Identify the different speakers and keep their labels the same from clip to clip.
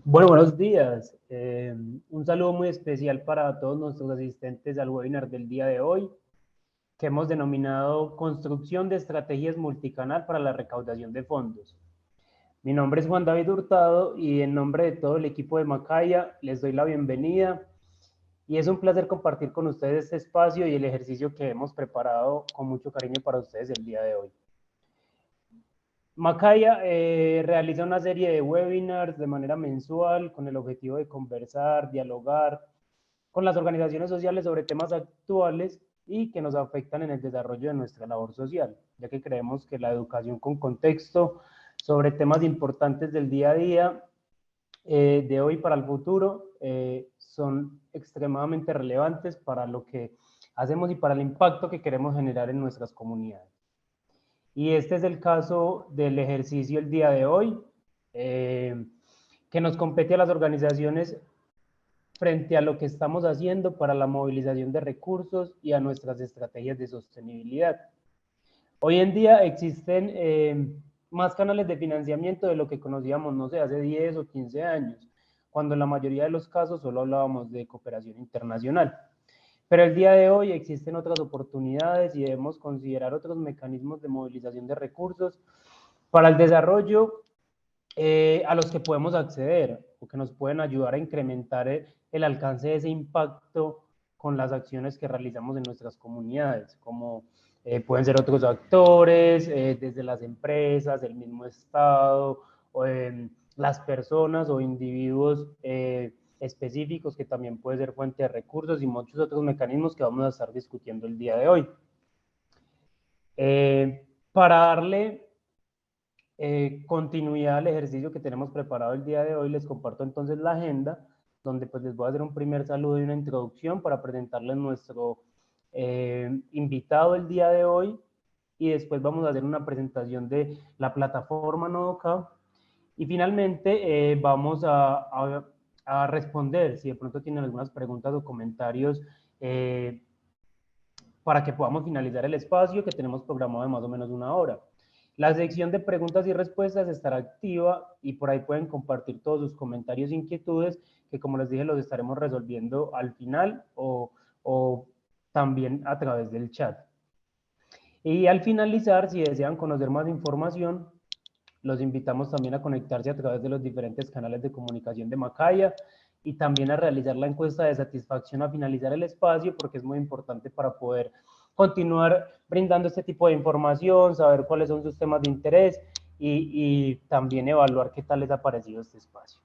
Speaker 1: Bueno, buenos días. Un saludo muy especial para todos nuestros asistentes al webinar del día de hoy, que hemos denominado Construcción de Estrategias Multicanal para la Recaudación de Fondos. Mi nombre es Juan David Hurtado y en nombre de todo el equipo de Macaya les doy la bienvenida y es un placer compartir con ustedes este espacio y el ejercicio que hemos preparado con mucho cariño para ustedes el día de hoy. Macaya realiza una serie de webinars de manera mensual con el objetivo de conversar, dialogar con las organizaciones sociales sobre temas actuales y que nos afectan en el desarrollo de nuestra labor social, ya que creemos que la educación con contexto sobre temas importantes del día a día, de hoy para el futuro, son extremadamente relevantes para lo que hacemos y para el impacto que queremos generar en nuestras comunidades. Y este es el caso del ejercicio el día de hoy, que nos compete a las organizaciones frente a lo que estamos haciendo para la movilización de recursos y a nuestras estrategias de sostenibilidad. Hoy en día existen más canales de financiamiento de lo que conocíamos, no sé, hace 10 o 15 años, cuando en la mayoría de los casos solo hablábamos de cooperación internacional. Pero el día de hoy existen otras oportunidades y debemos considerar otros mecanismos de movilización de recursos para el desarrollo a los que podemos acceder o que nos pueden ayudar a incrementar el alcance de ese impacto con las acciones que realizamos en nuestras comunidades, como pueden ser otros actores, desde las empresas, el mismo Estado, o las personas o individuos específicos que también puede ser fuente de recursos y muchos otros mecanismos que vamos a estar discutiendo el día de hoy. Para darle continuidad al ejercicio que tenemos preparado el día de hoy, les comparto entonces la agenda, donde pues les voy a hacer un primer saludo y una introducción para presentarles nuestro invitado el día de hoy, y después vamos a hacer una presentación de la plataforma Nodoka, y finalmente vamos a responder si de pronto tienen algunas preguntas o comentarios para que podamos finalizar el espacio que tenemos programado de más o menos una hora. La sección de preguntas y respuestas estará activa y por ahí pueden compartir todos sus comentarios e inquietudes que, como les dije, los estaremos resolviendo al final o también a través del chat. Y al finalizar, si desean conocer más información, los invitamos también a conectarse a través de los diferentes canales de comunicación de Macaya y también a realizar la encuesta de satisfacción a finalizar el espacio, porque es muy importante para poder continuar brindando este tipo de información, saber cuáles son sus temas de interés y también evaluar qué tal les ha parecido este espacio.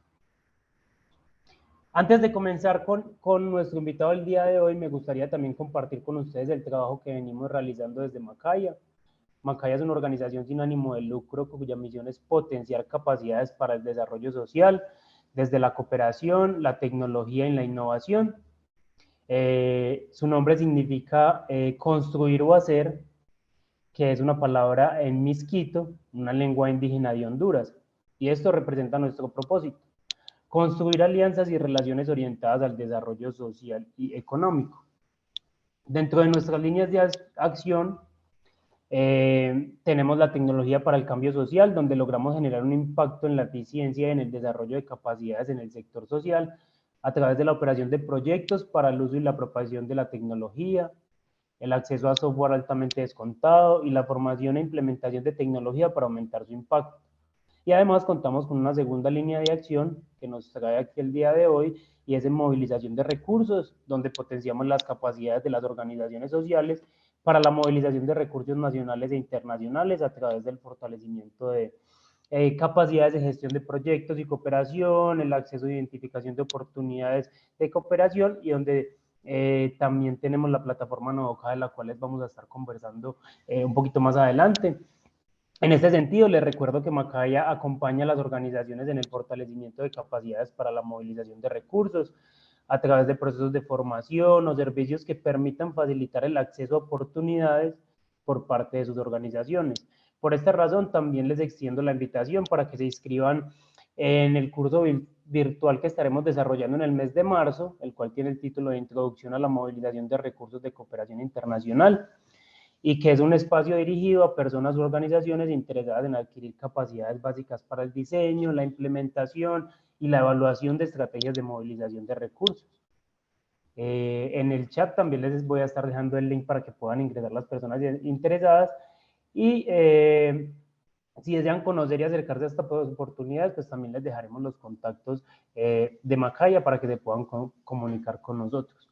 Speaker 1: Antes de comenzar con nuestro invitado el día de hoy, me gustaría también compartir con ustedes el trabajo que venimos realizando desde Macaya. Macaya es una organización sin ánimo de lucro cuya misión es potenciar capacidades para el desarrollo social desde la cooperación, la tecnología y la innovación. Su nombre significa construir o hacer, que es una palabra en misquito, una lengua indígena de Honduras, y esto representa nuestro propósito: construir alianzas y relaciones orientadas al desarrollo social y económico. Dentro de nuestras líneas de acción, tenemos la tecnología para el cambio social, donde logramos generar un impacto en la eficiencia y en el desarrollo de capacidades en el sector social a través de la operación de proyectos para el uso y la propagación de la tecnología, el acceso a software altamente descontado y la formación e implementación de tecnología para aumentar su impacto. Y además contamos con una segunda línea de acción que nos trae aquí el día de hoy, y es en movilización de recursos, donde potenciamos las capacidades de las organizaciones sociales para la movilización de recursos nacionales e internacionales a través del fortalecimiento de capacidades de gestión de proyectos y cooperación, el acceso e identificación de oportunidades de cooperación, y donde también tenemos la plataforma Nodoka, de la cual les vamos a estar conversando un poquito más adelante. En este sentido, les recuerdo que Macaya acompaña a las organizaciones en el fortalecimiento de capacidades para la movilización de recursos a través de procesos de formación o servicios que permitan facilitar el acceso a oportunidades por parte de sus organizaciones. Por esta razón, también les extiendo la invitación para que se inscriban en el curso virtual que estaremos desarrollando en el mes de marzo, el cual tiene el título de Introducción a la Movilización de Recursos de Cooperación Internacional. y que es un espacio dirigido a personas u organizaciones interesadas en adquirir capacidades básicas para el diseño, la implementación y la evaluación de estrategias de movilización de recursos. En el chat también les voy a estar dejando el link para que puedan ingresar las personas interesadas y si desean conocer y acercarse a estas oportunidades, pues también les dejaremos los contactos de Macaya para que se puedan comunicar con nosotros.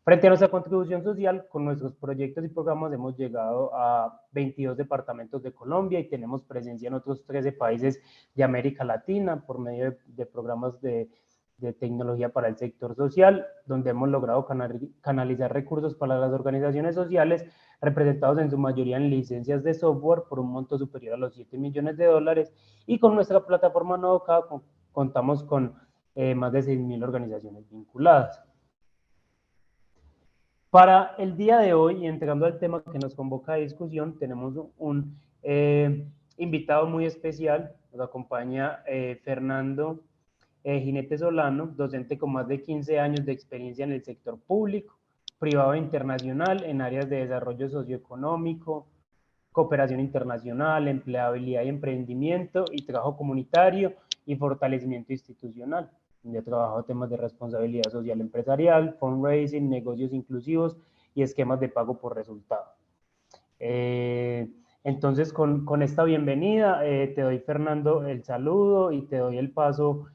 Speaker 1: Frente a nuestra contribución social, con nuestros proyectos y programas hemos llegado a 22 departamentos de Colombia y tenemos presencia en otros 13 países de América Latina por medio de programas de tecnología para el sector social, donde hemos logrado canalizar recursos para las organizaciones sociales, representados en su mayoría en licencias de software por un monto superior a los $7 millones, y con nuestra plataforma Nodoka contamos con más de 6.000 organizaciones vinculadas. Para el día de hoy, y entrando al tema que nos convoca a discusión, tenemos un invitado muy especial. Nos acompaña Fernando Jinete Solano, docente con más de 15 años de experiencia en el sector público, privado e internacional, en áreas de desarrollo socioeconómico, cooperación internacional, empleabilidad y emprendimiento, y trabajo comunitario y fortalecimiento institucional. Donde ha trabajado temas de responsabilidad social empresarial, fundraising, negocios inclusivos y esquemas de pago por resultado. Entonces, con esta bienvenida, te doy, Fernando, el saludo y te doy el paso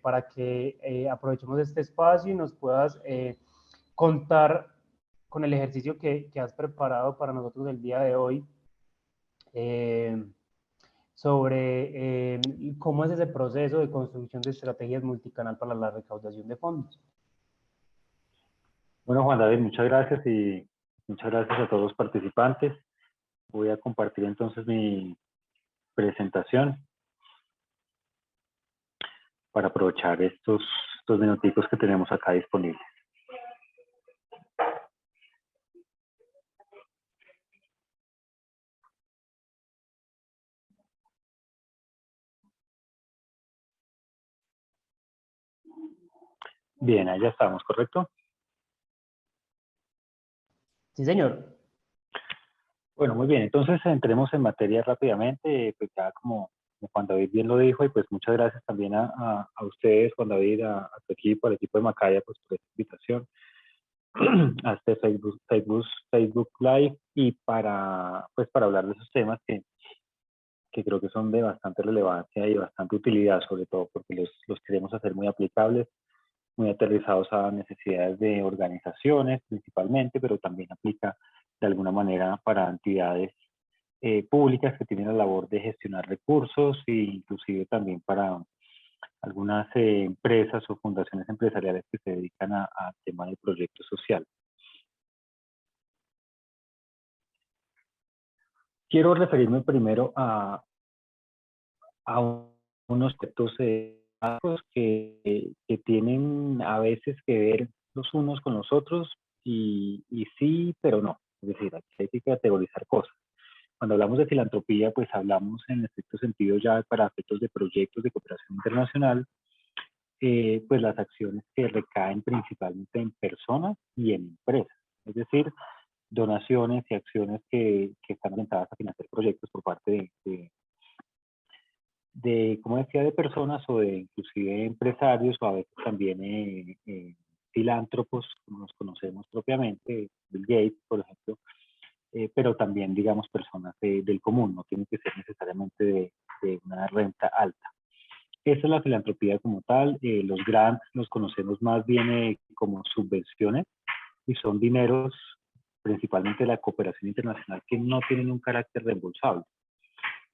Speaker 1: para que aprovechemos este espacio y nos puedas contar con el ejercicio que has preparado para nosotros el día de hoy sobre cómo es ese proceso de construcción de estrategias multicanal para la recaudación de fondos.
Speaker 2: Bueno, Juan David, muchas gracias y muchas gracias a todos los participantes. Voy a compartir entonces mi presentación para aprovechar estos minuticos que tenemos acá disponibles. Bien, ahí ya estamos, ¿correcto?
Speaker 1: Sí, señor.
Speaker 2: Bueno, muy bien. Entonces, entremos en materia rápidamente. Pues ya como Juan David bien lo dijo, y pues muchas gracias también a ustedes, Juan David, a tu equipo, al equipo de Macaya, pues por esta invitación a este Facebook Live y para hablar de esos temas que creo que son de bastante relevancia y bastante utilidad, sobre todo porque los queremos hacer muy aplicables, muy aterrizados a necesidades de organizaciones principalmente, pero también aplica de alguna manera para entidades públicas que tienen la labor de gestionar recursos e inclusive también para algunas empresas o fundaciones empresariales que se dedican a temas de proyectos sociales. Quiero referirme primero a unos aspectos que tienen a veces que ver los unos con los otros y sí, pero no. Es decir, aquí hay que categorizar cosas. Cuando hablamos de filantropía, pues hablamos en estricto sentido ya para efectos de proyectos de cooperación internacional, pues las acciones que recaen principalmente en personas y en empresas. Es decir, donaciones y acciones que están orientadas a financiar proyectos por parte como decía, de personas o de inclusive empresarios o a veces también filántropos, como nos conocemos propiamente, Bill Gates, por ejemplo, pero también, digamos, personas del común, no tienen que ser necesariamente de una renta alta. Esa es la filantropía como tal. Los grants los conocemos más bien como subvenciones y son dineros principalmente de la cooperación internacional que no tienen un carácter reembolsable.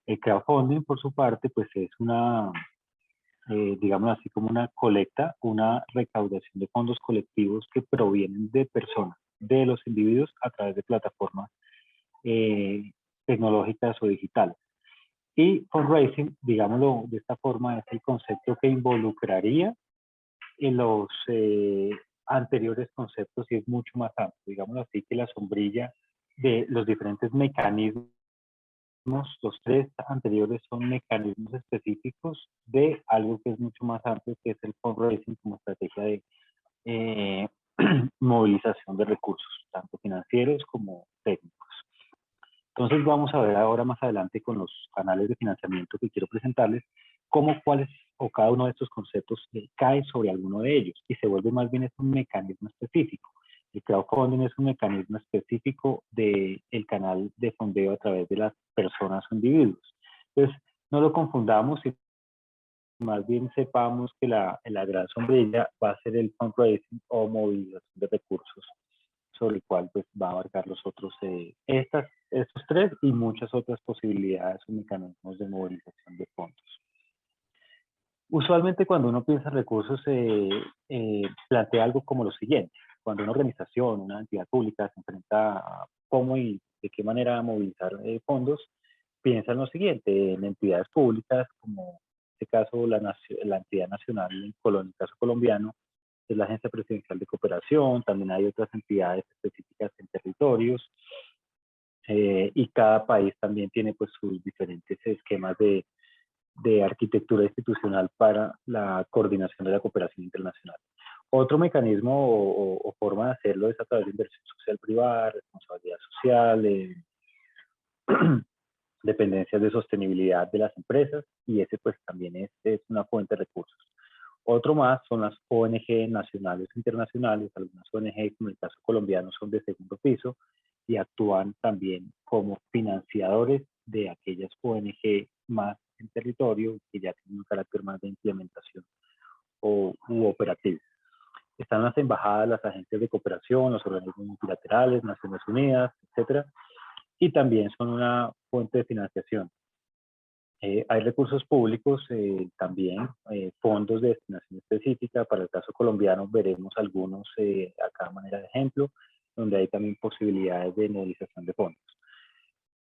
Speaker 2: El crowdfunding, por su parte, pues es digamos así, como una colecta, una recaudación de fondos colectivos que provienen de personas, de los individuos, a través de plataformas tecnológicas o digitales. Y fundraising, digámoslo de esta forma, es el concepto que involucraría en los anteriores conceptos y es mucho más amplio. Digámoslo así, que la sombrilla de los diferentes mecanismos, los tres anteriores son mecanismos específicos de algo que es mucho más amplio, que es el fundraising como estrategia de movilización de recursos, tanto financieros como técnicos. Entonces vamos a ver ahora más adelante con los canales de financiamiento que quiero presentarles, cómo cuáles o cada uno de estos conceptos cae sobre alguno de ellos y se vuelve más bien es un mecanismo específico. El crowdfunding es un mecanismo específico del canal de fondeo a través de las personas o individuos. Entonces, no lo confundamos y más bien sepamos que la gran sombrilla va a ser el fundraising o movilización de recursos, sobre el cual pues va a abarcar los otros, estos tres y muchas otras posibilidades o mecanismos de movilización de fondos. Usualmente cuando uno piensa en recursos, plantea algo como lo siguiente. Cuando una organización, una entidad pública se enfrenta a cómo y de qué manera movilizar fondos, piensa en lo siguiente, en entidades públicas, como en este caso la entidad nacional, en el caso colombiano, es la Agencia Presidencial de Cooperación, también hay otras entidades específicas en territorios, y cada país también tiene pues sus diferentes esquemas de arquitectura institucional para la coordinación de la cooperación internacional. Otro mecanismo o forma de hacerlo es a través de inversión social privada, responsabilidad social, dependencias de sostenibilidad de las empresas, y ese pues también es una fuente de recursos. Otro más son las ONG nacionales e internacionales. Algunas ONG, como el caso colombiano, son de segundo piso y actúan también como financiadores de aquellas ONG más en territorio que ya tienen un carácter más de implementación u operativo. Están las embajadas, las agencias de cooperación, los organismos multilaterales, Naciones Unidas, etcétera, y también son una fuente de financiación. Hay recursos públicos también, fondos de destinación específica. Para el caso colombiano veremos algunos acá a manera de ejemplo, donde hay también posibilidades de movilización de fondos.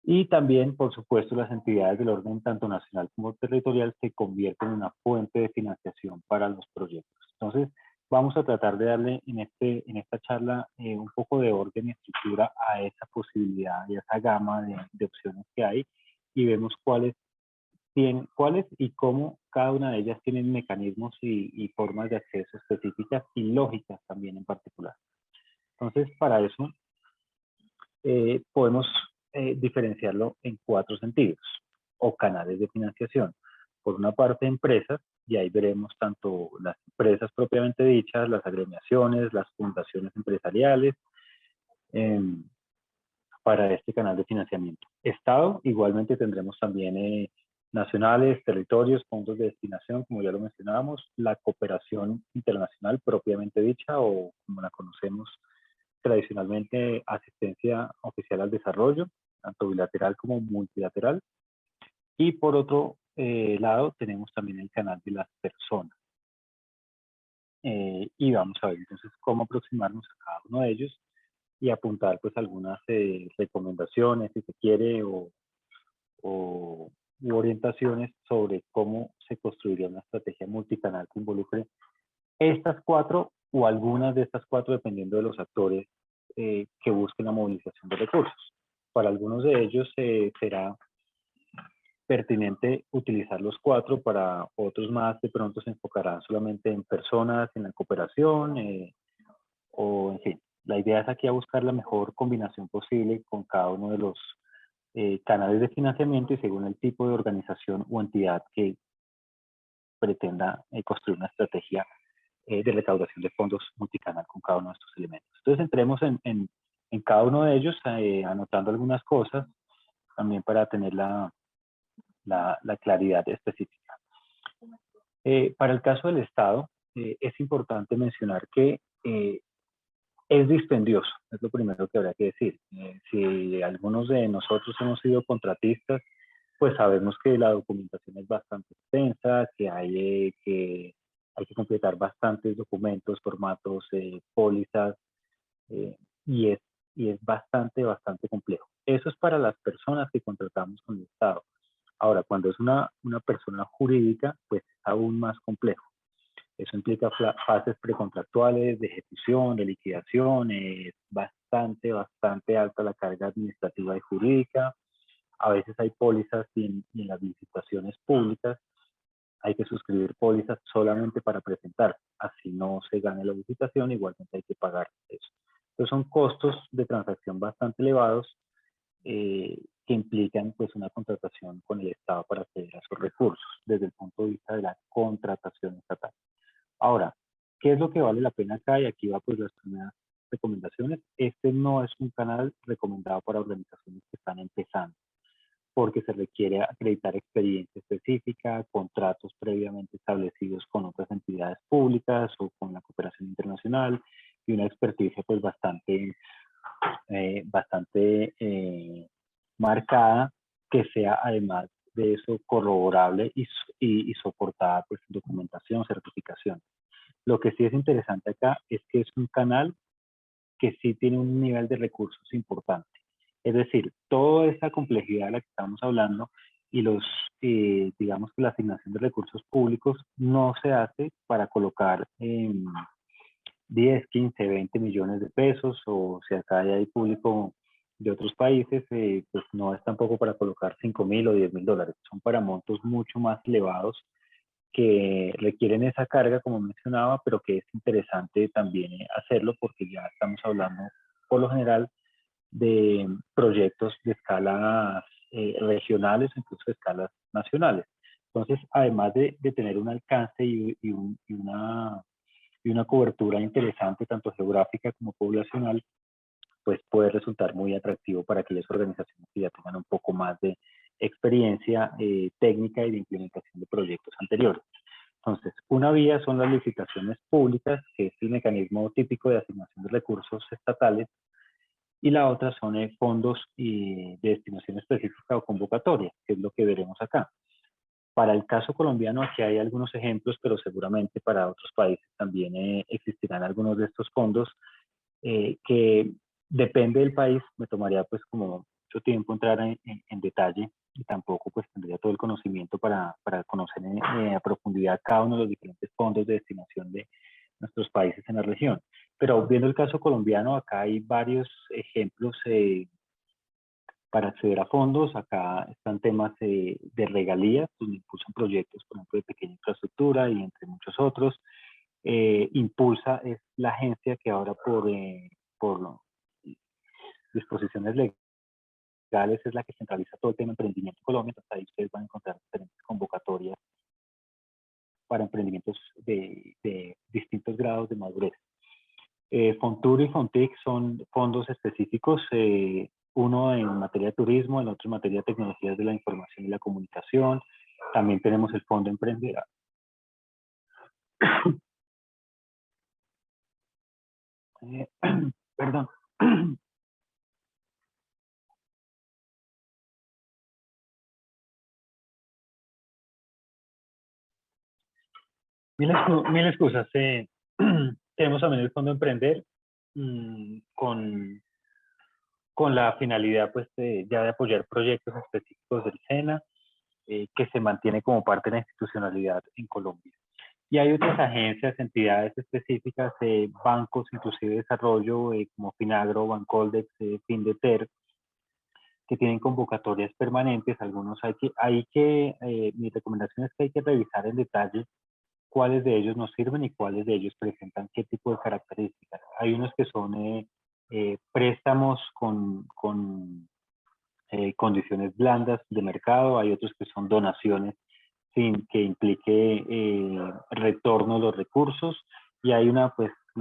Speaker 2: Y también, por supuesto, las entidades del orden tanto nacional como territorial se convierten en una fuente de financiación para los proyectos. Entonces, vamos a tratar de darle en esta charla un poco de orden y estructura a esa posibilidad y a esa gama de opciones que hay, y vemos cuáles y cómo cada una de ellas tienen mecanismos y formas de acceso específicas y lógicas también en particular. Entonces, para eso podemos diferenciarlo en 4 sentidos o canales de financiación. Por una parte, empresas, y ahí veremos tanto las empresas propiamente dichas, las agremiaciones, las fundaciones empresariales, para este canal de financiamiento. Estado, igualmente tendremos también nacionales, territorios, fondos de destinación, como ya lo mencionábamos, la cooperación internacional propiamente dicha, o como la conocemos tradicionalmente, asistencia oficial al desarrollo, tanto bilateral como multilateral. Y por otro lado, tenemos también el canal de las personas. Y vamos a ver entonces cómo aproximarnos a cada uno de ellos y apuntar pues algunas recomendaciones, si se quiere, u orientaciones sobre cómo se construiría una estrategia multicanal que involucre estas 4 o algunas de estas 4, dependiendo de los actores que busquen la movilización de recursos. Para algunos de ellos será pertinente utilizar los 4, para otros más de pronto se enfocarán solamente en personas, en la cooperación, o en fin. La idea es aquí a buscar la mejor combinación posible con cada uno de los canales de financiamiento y según el tipo de organización o entidad que pretenda construir una estrategia de recaudación de fondos multicanal con cada uno de estos elementos. Entonces entremos en cada uno de ellos, anotando algunas cosas también para tener la claridad específica. Para el caso del Estado, es importante mencionar que es dispendioso, es lo primero que habría que decir. Si algunos de nosotros hemos sido contratistas, pues sabemos que la documentación es bastante extensa, que hay que completar bastantes documentos, formatos, pólizas, y es bastante complejo. Eso es para las personas que contratamos con el Estado. Ahora, cuando es una persona jurídica, pues es aún más complejo. Eso implica fases precontractuales, de ejecución, de liquidación, es bastante alta la carga administrativa y jurídica. A veces hay pólizas y en las licitaciones públicas hay que suscribir pólizas solamente para presentar. Así no se gane la licitación, igualmente hay que pagar eso. Entonces son costos de transacción bastante elevados que implican pues una contratación con el Estado para acceder a esos recursos desde el punto de vista de la contratación estatal. Ahora, ¿qué es lo que vale la pena acá? Y aquí va pues las primeras recomendaciones. Este no es un canal recomendado para organizaciones que están empezando, porque se requiere acreditar experiencia específica, contratos previamente establecidos con otras entidades públicas o con la cooperación internacional y una experticia pues bastante marcada, que sea además de eso corroborable y soportada pues en documentación, certificación. Lo que sí es interesante acá es que es un canal que sí tiene un nivel de recursos importante. Es decir, toda esa complejidad de la que estamos hablando y digamos que la asignación de recursos públicos no se hace para colocar 10, 15, 20 millones de pesos, o si acá hay público de otros países, pues no es tampoco para colocar 5.000 o 10.000 dólares, son para montos mucho más elevados que requieren esa carga, como mencionaba, pero que es interesante también hacerlo porque ya estamos hablando, por lo general, de proyectos de escalas regionales, incluso de escalas nacionales. Entonces, además de tener un alcance y una cobertura interesante, tanto geográfica como poblacional, pues puede resultar muy atractivo para aquellas organizaciones que ya tengan un poco más de experiencia técnica y de implementación de proyectos anteriores. Entonces, una vía son las licitaciones públicas, que es el mecanismo típico de asignación de recursos estatales, y la otra son fondos de destinación específica o convocatoria, que es lo que veremos acá. Para el caso colombiano, aquí hay algunos ejemplos, pero seguramente para otros países también existirán algunos de estos fondos que depende del país. Me tomaría pues como mucho tiempo entrar en detalle y tampoco pues tendría todo el conocimiento para conocer a profundidad cada uno de los diferentes fondos de destinación de nuestros países en la región. Pero viendo el caso colombiano, acá hay varios ejemplos para acceder a fondos. Acá están temas de regalías, donde impulsan proyectos, por ejemplo, de pequeña infraestructura y entre muchos otros. Impulsa es la agencia que ahora por disposiciones legales es la que centraliza todo el tema de emprendimiento en Colombia. Entonces ahí ustedes van a encontrar diferentes convocatorias para emprendimientos de distintos grados de madurez. Fontur y Fontic son fondos específicos, uno en materia de turismo, el otro en materia de tecnologías de la información y la comunicación. También tenemos el Fondo Emprendedor. Perdón. Mil excusas. Tenemos también el Fondo Emprender con la finalidad pues ya de apoyar proyectos específicos del SENA, que se mantiene como parte de la institucionalidad en Colombia. Y hay otras agencias, entidades específicas, bancos, inclusive de desarrollo, como Finagro, Bancoldex, Findeter, que tienen convocatorias permanentes. Algunos mi recomendación es que hay que revisar en detalle cuáles de ellos nos sirven y cuáles de ellos presentan qué tipo de características. Hay unos que son préstamos con condiciones blandas de mercado, hay otros que son donaciones sin que implique retorno de los recursos, y hay una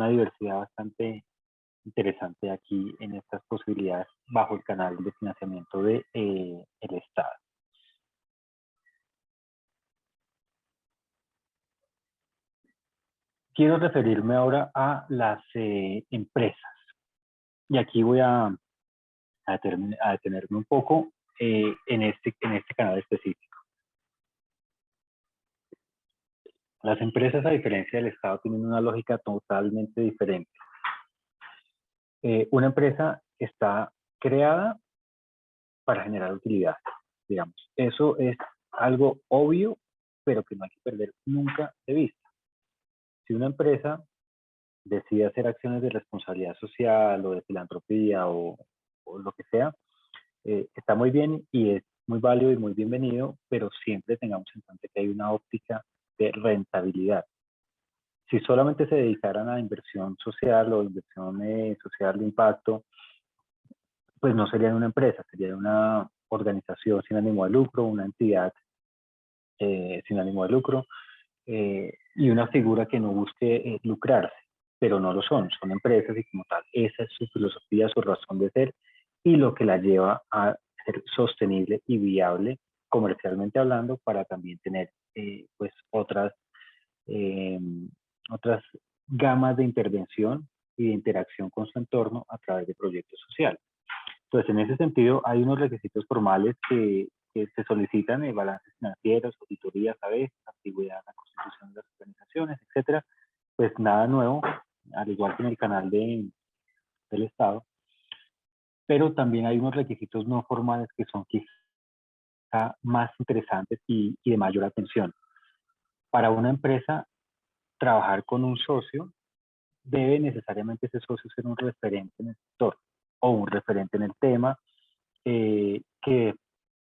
Speaker 2: diversidad bastante interesante aquí en estas posibilidades bajo el canal de financiamiento del Estado. Quiero referirme ahora a las empresas, y aquí voy a detenerme un poco en este canal específico. Las empresas, a diferencia del Estado, tienen una lógica totalmente diferente. Una empresa está creada para generar utilidad, digamos. Eso es algo obvio, pero que no hay que perder nunca de vista. Si una empresa decide hacer acciones de responsabilidad social o de filantropía o lo que sea, está muy bien y es muy válido y muy bienvenido, pero siempre tengamos en cuenta que hay una óptica de rentabilidad. Si solamente se dedicaran a inversión social o inversión social de impacto, pues no serían una empresa, sería una organización sin ánimo de lucro, una entidad sin ánimo de lucro, y una figura que no busque lucrarse, pero no lo son, son empresas y como tal, esa es su filosofía, su razón de ser y lo que la lleva a ser sostenible y viable comercialmente hablando para también tener pues eh, otras gamas de intervención y de interacción con su entorno a través de proyectos sociales. Entonces, en ese sentido, hay unos requisitos formales que se solicitan, balances financieros, auditorías a veces, antigüedad en la constitución de las organizaciones, etcétera. Pues nada nuevo, al igual que en el canal del Estado, pero también hay unos requisitos no formales que son quizá más interesantes y de mayor atención. Para una empresa, trabajar con un socio debe necesariamente ese socio ser un referente en el sector o un referente en el tema que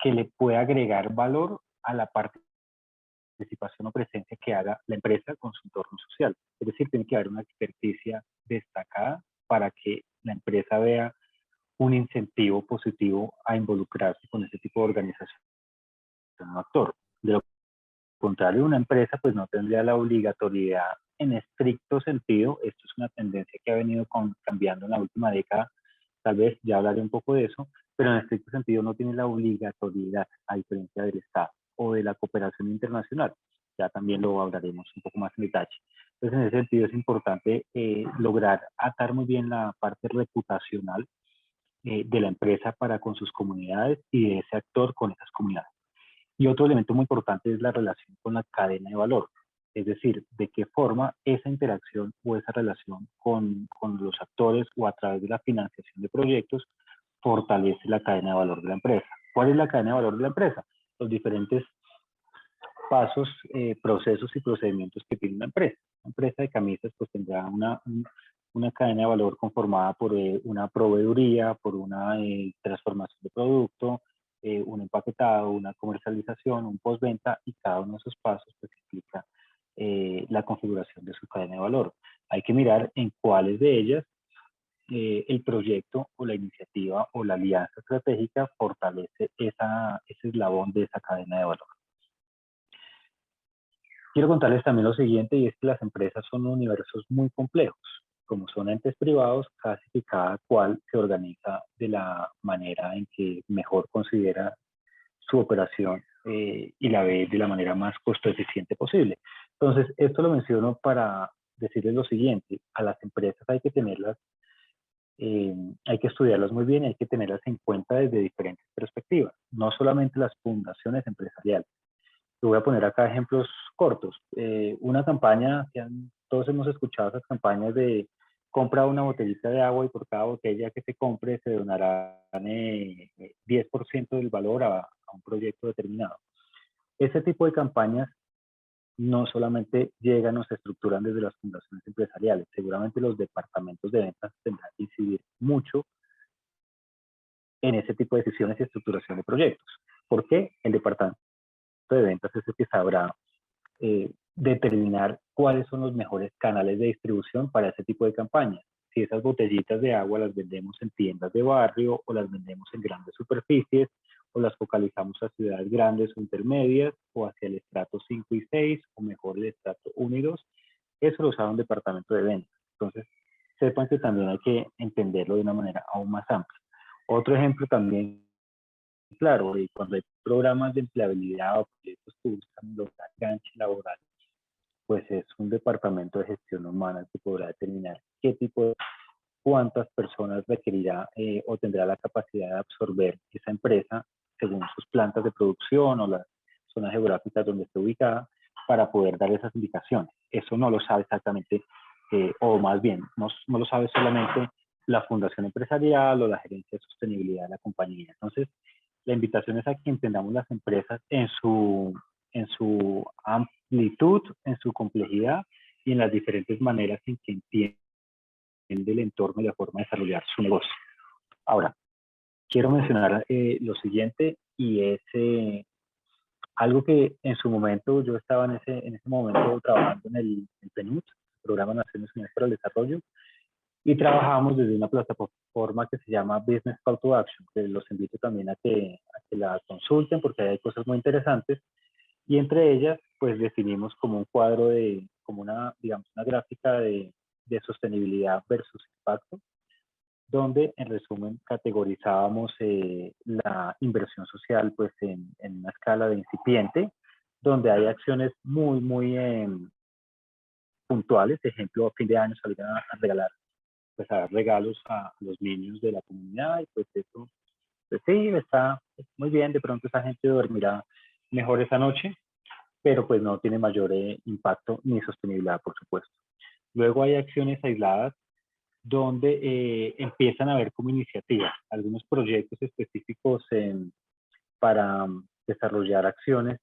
Speaker 2: le pueda agregar valor a la participación o presencia que haga la empresa con su entorno social. Es decir, tiene que haber una experticia destacada para que la empresa vea un incentivo positivo a involucrarse con ese tipo de organización o actor. De lo contrario, una empresa pues no tendría la obligatoriedad en estricto sentido. Esto es una tendencia que ha venido cambiando en la última década, tal vez ya hablaré un poco de eso, pero en estricto sentido no tiene la obligatoriedad, a diferencia del Estado o de la cooperación internacional. Ya también lo hablaremos un poco más en detalle. Entonces, en ese sentido es importante lograr atar muy bien la parte reputacional de la empresa para con sus comunidades y de ese actor con esas comunidades. Y otro elemento muy importante es la relación con la cadena de valor, es decir, de qué forma esa interacción o esa relación con los actores o a través de la financiación de proyectos fortalece la cadena de valor de la empresa. ¿Cuál es la cadena de valor de la empresa? Los diferentes pasos, procesos y procedimientos que tiene una empresa. Una empresa de camisas pues tendrá una cadena de valor conformada por una proveeduría, por una transformación de producto, un empaquetado, una comercialización, un postventa, y cada uno de esos pasos pues implica la configuración de su cadena de valor. Hay que mirar en cuáles de ellas el proyecto o la iniciativa o la alianza estratégica fortalece ese eslabón de esa cadena de valor. Quiero contarles también lo siguiente, y es que las empresas son universos muy complejos. Como son entes privados, casi que cada cual se organiza de la manera en que mejor considera su operación y la ve de la manera más costo eficiente posible. Entonces, esto lo menciono para decirles lo siguiente: a las empresas hay que tenerlas, hay que estudiarlas muy bien, hay que tenerlas en cuenta desde diferentes perspectivas, no solamente las fundaciones empresariales. Te voy a poner acá ejemplos cortos. Una campaña, todos hemos escuchado esas campañas de compra una botellita de agua y por cada botella que se compre se donará 10% del valor a un proyecto determinado. Ese tipo de campañas no solamente llegan o se estructuran desde las fundaciones empresariales, seguramente los departamentos de ventas tendrán que incidir mucho en ese tipo de decisiones y estructuración de proyectos. ¿Por qué? El departamento de ventas es el que sabrá determinar cuáles son los mejores canales de distribución para ese tipo de campañas. Si esas botellitas de agua las vendemos en tiendas de barrio o las vendemos en grandes superficies o las focalizamos a ciudades grandes o intermedias o hacia el estrato 5 y 6 o mejor el estrato 1 y 2, eso lo sabe un departamento de ventas. Entonces, sepan que también hay que entenderlo de una manera aún más amplia. Otro ejemplo también claro, y cuando hay programas de empleabilidad o proyectos que buscan lograr ganche laboral, pues es un departamento de gestión humana que podrá determinar qué tipo de, cuántas personas requerirá o tendrá la capacidad de absorber esa empresa según sus plantas de producción o las zonas geográficas donde esté ubicada para poder dar esas indicaciones. Eso no lo sabe exactamente, o más bien, no lo sabe solamente la fundación empresarial o la gerencia de sostenibilidad de la compañía. Entonces, la invitación es a que entendamos las empresas en su amplitud, en su complejidad y en las diferentes maneras en que entienden el entorno y la forma de desarrollar su negocio. Ahora, quiero mencionar lo siguiente, y es algo que en su momento yo estaba en ese momento trabajando en el PNUD, Programa Naciones Unidas para el Desarrollo, Y trabajamos desde una plataforma que se llama Business Call to Action, que los invito también a que la consulten porque hay cosas muy interesantes. Y entre ellas, pues definimos como un cuadro como una, digamos, una gráfica de sostenibilidad versus impacto, donde en resumen categorizábamos la inversión social pues en una escala de incipiente, donde hay acciones muy puntuales, ejemplo, a fin de año salir a regalar, pues a dar regalos a los niños de la comunidad, y pues eso, pues sí, está muy bien, de pronto esa gente dormirá mejor esa noche, pero pues no tiene mayor impacto ni sostenibilidad, por supuesto. Luego hay acciones aisladas donde empiezan a haber como iniciativas, algunos proyectos específicos para desarrollar acciones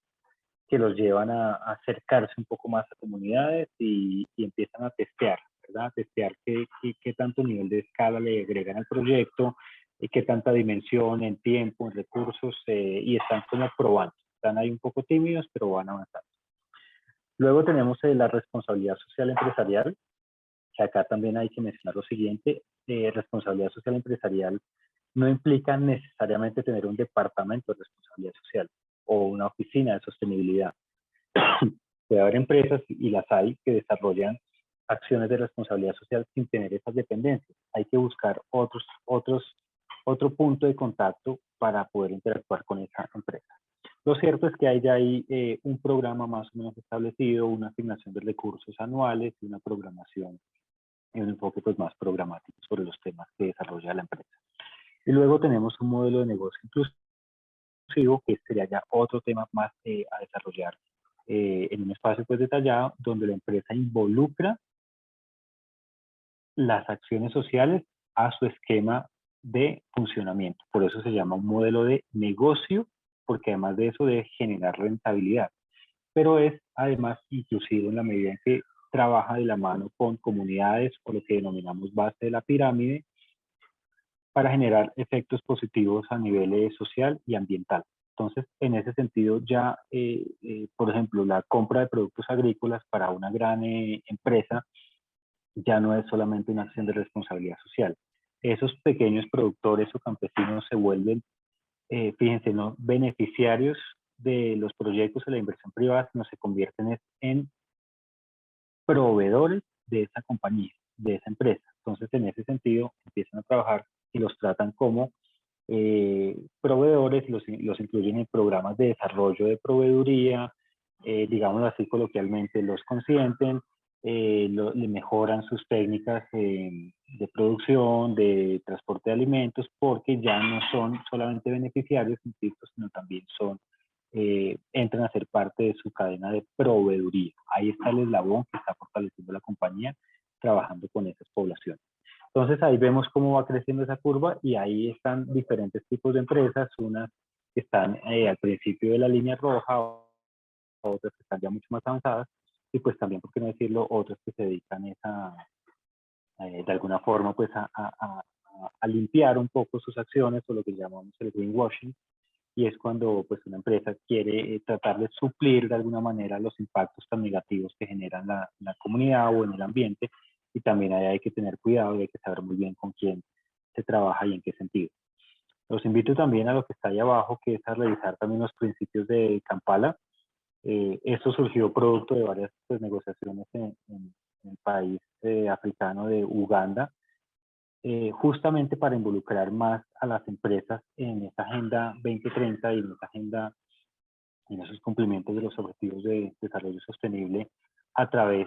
Speaker 2: que los llevan a acercarse un poco más a comunidades y empiezan a testear, ¿verdad? A testear qué tanto nivel de escala le agregan al proyecto, qué tanta dimensión en tiempo, en recursos, y están como probando. Están ahí un poco tímidos, pero van avanzando. Luego tenemos la responsabilidad social empresarial, que acá también hay que mencionar lo siguiente. Responsabilidad social empresarial no implica necesariamente tener un departamento de responsabilidad social o una oficina de sostenibilidad. Puede haber empresas, y las hay, que desarrollan acciones de responsabilidad social sin tener esas dependencias. Hay que buscar otro punto de contacto para poder interactuar con esa empresa. Lo cierto es que hay un programa más o menos establecido, una asignación de recursos anuales y una programación y un enfoque pues, más programático sobre los temas que desarrolla la empresa. Y luego tenemos un modelo de negocio inclusivo, que sería ya otro tema más a desarrollar en un espacio pues detallado, donde la empresa involucra las acciones sociales a su esquema de funcionamiento. Por eso se llama un modelo de negocio, porque además de eso debe generar rentabilidad. Pero es además inclusivo en la medida en que trabaja de la mano con comunidades o lo que denominamos base de la pirámide para generar efectos positivos a nivel social y ambiental. Entonces, en ese sentido, ya, por ejemplo, la compra de productos agrícolas para una gran empresa ya no es solamente una acción de responsabilidad social. Esos pequeños productores o campesinos se vuelven, fíjense, no beneficiarios de los proyectos de la inversión privada, sino se convierten en proveedores de esa compañía, de esa empresa. Entonces, en ese sentido, empiezan a trabajar y los tratan como proveedores, los incluyen en programas de desarrollo de proveeduría, digamos así coloquialmente, los consienten, le mejoran sus técnicas de producción, de transporte de alimentos, porque ya no son solamente beneficiarios, insisto, sino también entran a ser parte de su cadena de proveeduría. Ahí está el eslabón que está fortaleciendo la compañía, trabajando con esas poblaciones. Entonces ahí vemos cómo va creciendo esa curva y ahí están diferentes tipos de empresas, unas que están al principio de la línea roja, otras que están ya mucho más avanzadas, y pues también, por qué no decirlo, otras que se dedican de alguna forma pues a limpiar un poco sus acciones, o lo que llamamos el greenwashing, y es cuando pues una empresa quiere tratar de suplir de alguna manera los impactos tan negativos que generan la comunidad o en el ambiente, y también ahí hay que tener cuidado y hay que saber muy bien con quién se trabaja y en qué sentido. Los invito también a lo que está ahí abajo, que es a revisar también los principios de Kampala. Esto surgió producto de varias pues, negociaciones en el país africano de Uganda, justamente para involucrar más a las empresas en esta Agenda 2030 y en esta agenda, en esos cumplimientos de los objetivos de desarrollo sostenible a través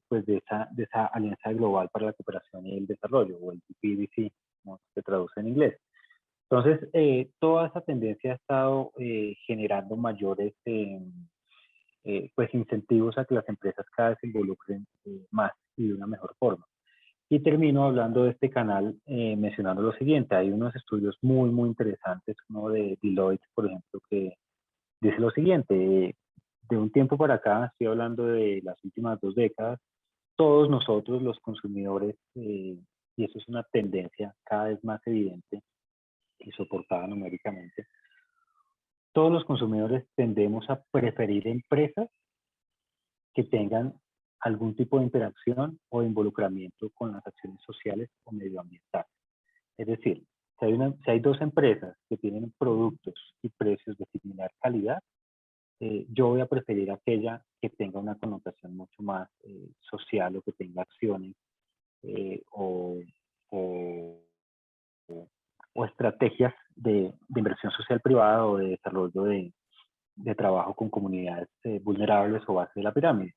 Speaker 2: pues de esa Alianza Global para la Cooperación y el Desarrollo, o el PDC, como se traduce en inglés. Entonces, toda esa tendencia ha estado generando mayores pues incentivos a que las empresas cada vez se involucren más y de una mejor forma. Y termino hablando de este canal mencionando lo siguiente. Hay unos estudios muy interesantes, uno de Deloitte, por ejemplo, que dice lo siguiente: de un tiempo para acá, estoy hablando de las últimas 2 décadas, todos nosotros los consumidores, y eso es una tendencia cada vez más evidente y soportada numéricamente, todos los consumidores tendemos a preferir empresas que tengan algún tipo de interacción o involucramiento con las acciones sociales o medioambientales. Es decir, si hay dos empresas que tienen productos y precios de similar calidad, yo voy a preferir aquella que tenga una connotación mucho más social o que tenga acciones eh, o, o, o estrategias de inversión social privada o de desarrollo de trabajo con comunidades vulnerables o base de la pirámide.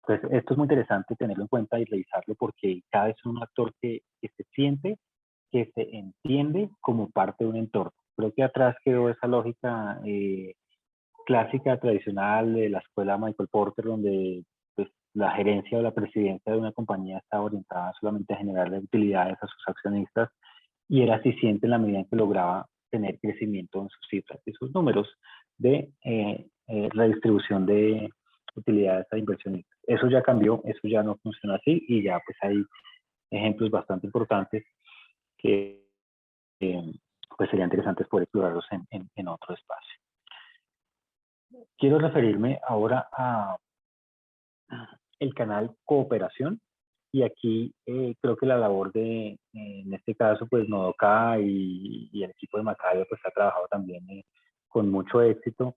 Speaker 2: Entonces, esto es muy interesante tenerlo en cuenta y revisarlo porque cada vez es un actor que se siente, que se entiende como parte de un entorno. Creo que atrás quedó esa lógica clásica, tradicional de la escuela Michael Porter, donde pues, la gerencia o la presidencia de una compañía estaba orientada solamente a generarle utilidades a sus accionistas y era eficiente en la medida en que lograba tener crecimiento en sus cifras y sus números de redistribución de utilidades a inversionistas. Eso ya cambió, eso ya no funciona así y ya pues hay ejemplos bastante importantes que pues serían interesantes poder explorarlos en otro espacio. Quiero referirme ahora a el canal Cooperación y aquí creo que la labor de, en este caso, pues Nodoka y el equipo de Macaya pues ha trabajado también con mucho éxito,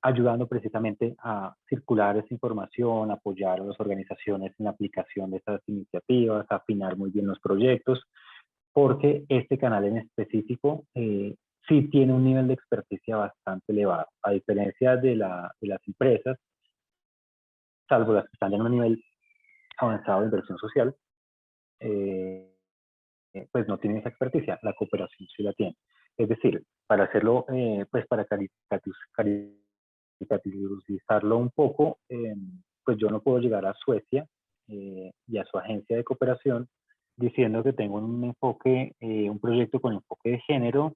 Speaker 2: ayudando precisamente a circular esa información, apoyar a las organizaciones en la aplicación de estas iniciativas, afinar muy bien los proyectos, porque este canal en específico sí tiene un nivel de experticia bastante elevado, a diferencia de las empresas, salvo las que están en un nivel avanzado de inversión social, pues no tienen esa experticia, la cooperación sí la tiene. Es decir, para hacerlo, pues para caricaturizarlo un poco, pues yo no puedo llegar a Suecia y a su agencia de cooperación diciendo que tengo un enfoque, un proyecto con enfoque de género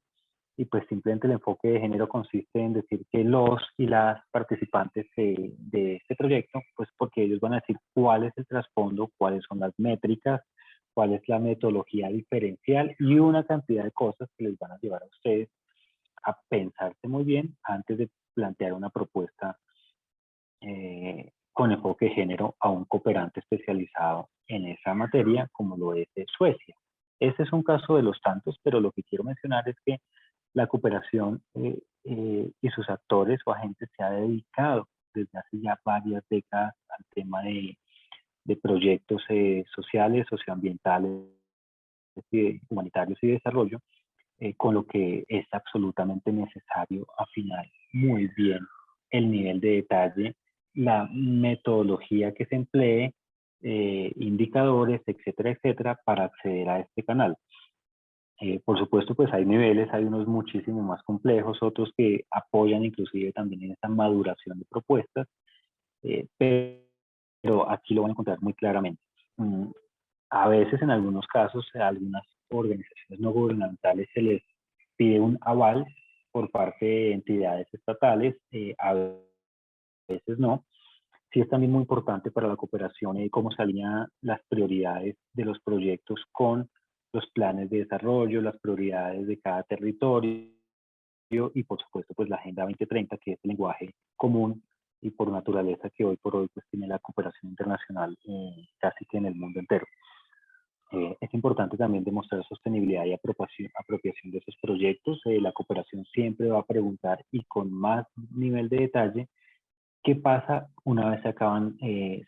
Speaker 2: y pues simplemente el enfoque de género consiste en decir que los y las participantes de este proyecto, pues porque ellos van a decir cuál es el trasfondo, cuáles son las métricas, cuál es la metodología diferencial y una cantidad de cosas que les van a llevar a ustedes a pensarse muy bien antes de plantear una propuesta con enfoque de género a un cooperante especializado en esa materia como lo es de Suecia. Ese es un caso de los tantos, pero lo que quiero mencionar es que la cooperación y sus actores o agentes se ha dedicado desde hace ya varias décadas al tema de proyectos sociales, socioambientales, humanitarios y de desarrollo, con lo que es absolutamente necesario afinar muy bien el nivel de detalle, la metodología que se emplee, indicadores, etcétera, etcétera, para acceder a este canal. Por supuesto, pues hay niveles, hay unos muchísimo más complejos, otros que apoyan inclusive también en esta maduración de propuestas, pero aquí lo van a encontrar muy claramente. A veces, en algunos casos, a algunas organizaciones no gubernamentales se les pide un aval por parte de entidades estatales, a veces no. Sí es también muy importante para la cooperación cómo se alinean las prioridades de los proyectos con los planes de desarrollo, las prioridades de cada territorio y por supuesto pues la Agenda 2030, que es el lenguaje común y por naturaleza que hoy por hoy pues tiene la cooperación internacional casi que en el mundo entero. Es importante también demostrar sostenibilidad y apropiación de esos proyectos. La cooperación siempre va a preguntar y con más nivel de detalle qué pasa una vez se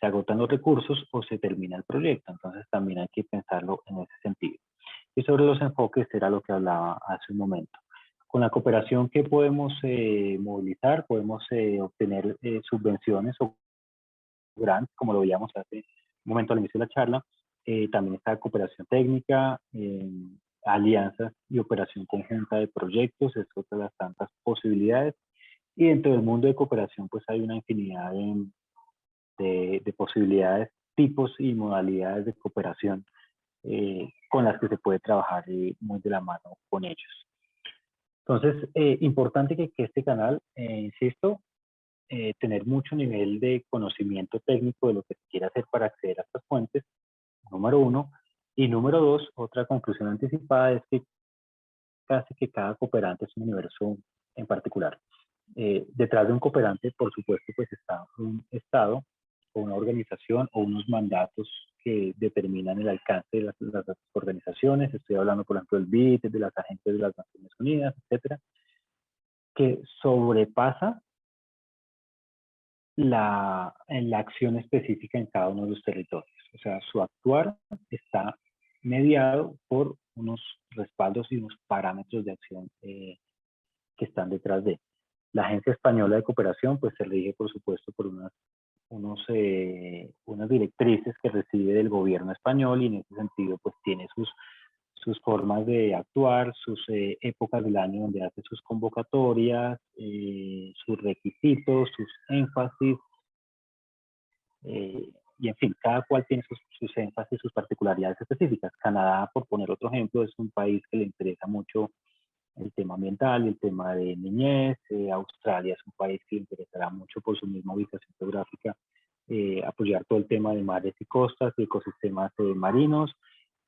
Speaker 2: agotan los recursos o se termina el proyecto. Entonces también hay que pensarlo en ese sentido. Y sobre los enfoques era lo que hablaba hace un momento. Con la cooperación que podemos movilizar, podemos obtener subvenciones o grants, como lo veíamos hace un momento al inicio de la charla. También está cooperación técnica, alianzas y operación conjunta de proyectos, es otra de las tantas posibilidades. Y dentro del mundo de cooperación, pues hay una infinidad de posibilidades, tipos y modalidades de cooperación con las que se puede trabajar muy de la mano con ellos. Entonces, importante que este canal, insisto, tener mucho nivel de conocimiento técnico de lo que se quiere hacer para acceder a estas fuentes, número uno. Y número dos, otra conclusión anticipada es que casi que cada cooperante es un universo en particular. De detrás de un cooperante, por supuesto, pues está un Estado o una organización o unos mandatos que determinan el alcance de las organizaciones. Estoy hablando, por ejemplo, del BID, de las agencias de las Naciones Unidas, etcétera, que sobrepasa en la acción específica en cada uno de los territorios. O sea, su actuar está mediado por unos respaldos y unos parámetros de acción que están detrás de. La Agencia Española de Cooperación pues se rige, por supuesto, por unas directrices que recibe del gobierno español, y en ese sentido pues tiene sus formas de actuar, sus épocas del año donde hace sus convocatorias, sus requisitos, sus énfasis, y en fin, cada cual tiene sus énfasis, sus particularidades específicas. Canadá, por poner otro ejemplo, es un país que le interesa mucho el tema ambiental, el tema de niñez. Australia es un país que le interesará mucho por su misma ubicación geográfica apoyar todo el tema de mares y costas y ecosistemas marinos.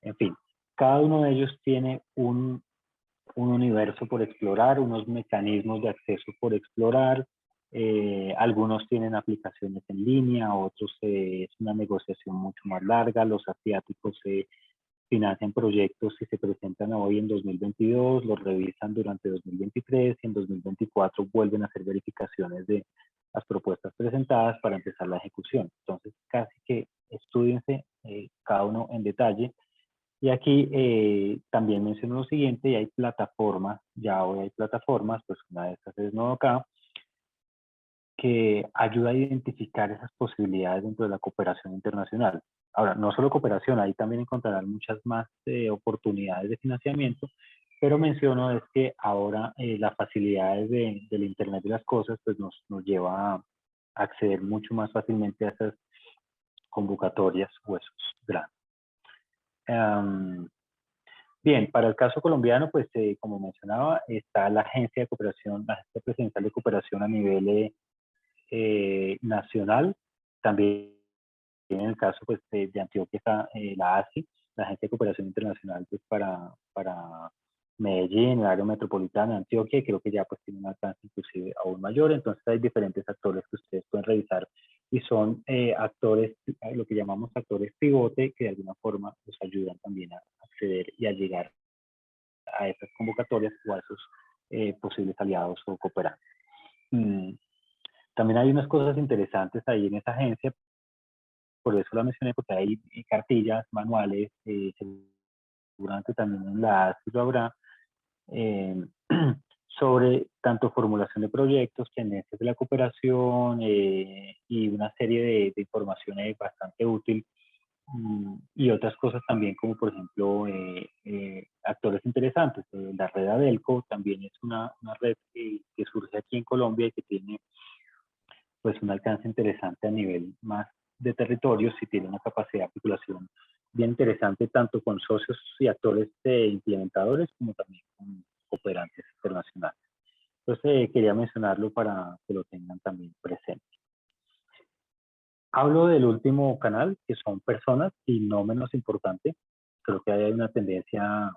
Speaker 2: En fin, cada uno de ellos tiene un universo por explorar, unos mecanismos de acceso por explorar. Algunos tienen aplicaciones en línea, otros es una negociación mucho más larga. Los asiáticos financian proyectos que se presentan hoy en 2022, los revisan durante 2023 y en 2024 vuelven a hacer verificaciones de las propuestas presentadas para empezar la ejecución. Entonces, casi que estudiense cada uno en detalle. Y aquí también menciono lo siguiente: y hay plataformas, ya hoy hay plataformas, pues una de estas es Nodoka, que ayuda a identificar esas posibilidades dentro de la cooperación internacional. Ahora, no solo cooperación, ahí también encontrarán muchas más oportunidades de financiamiento, pero menciono es que ahora las facilidades del Internet de las cosas pues nos lleva a acceder mucho más fácilmente a esas convocatorias o esos grandes. Bien, para el caso colombiano, pues como mencionaba, está la Agencia de Cooperación, la Agencia Presidencial de Cooperación a nivel nacional. También en el caso pues, de Antioquia está la ASI, la Agencia de Cooperación Internacional pues, para Medellín, el área metropolitana de Antioquia, y creo que ya pues tiene un alcance inclusive aún mayor. Entonces hay diferentes actores que ustedes pueden revisar y son actores, lo que llamamos actores pivote, que de alguna forma nos ayudan también a acceder y a llegar a esas convocatorias o a esos posibles aliados o cooperantes. También hay unas cosas interesantes ahí en esa agencia, por eso la mencioné, porque hay cartillas, manuales, seguramente también en la ASI lo habrá, sobre tanto formulación de proyectos, tendencias de la cooperación y una serie de información bastante útil, y otras cosas también, como por ejemplo actores interesantes. La red ADELCO también es una red que surge aquí en Colombia y que tiene pues un alcance interesante a nivel más de territorios, y tiene una capacidad de articulación bien interesante tanto con socios y actores implementadores como también con cooperantes internacionales. Entonces quería mencionarlo para que lo tengan también presente. Hablo del último canal, que son personas, y no menos importante, creo que hay una tendencia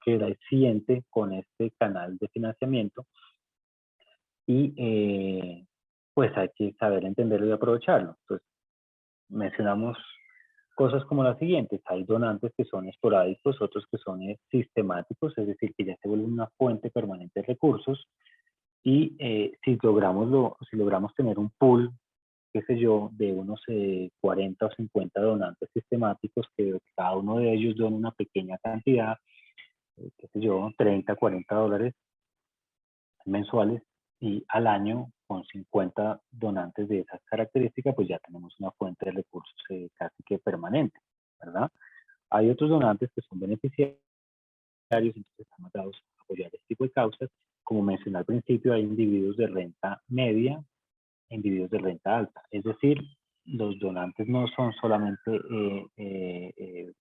Speaker 2: que da el siguiente con este canal de financiamiento, y pues hay que saber entenderlo y aprovecharlo. Entonces, mencionamos cosas como las siguientes: hay donantes que son esporádicos, otros que son sistemáticos, es decir, que ya se vuelven una fuente permanente de recursos, y si logramos tener un pool, qué sé yo, de unos 40 o 50 donantes sistemáticos, que cada uno de ellos dona una pequeña cantidad, qué sé yo, 30, 40 dólares mensuales, y al año con 50 donantes de esas características, pues ya tenemos una fuente de recursos casi que permanente, ¿verdad? Hay otros donantes que son beneficiarios, entonces están dados a apoyar este tipo de causas. Como mencioné al principio, hay individuos de renta media, individuos de renta alta, es decir, los donantes no son solamente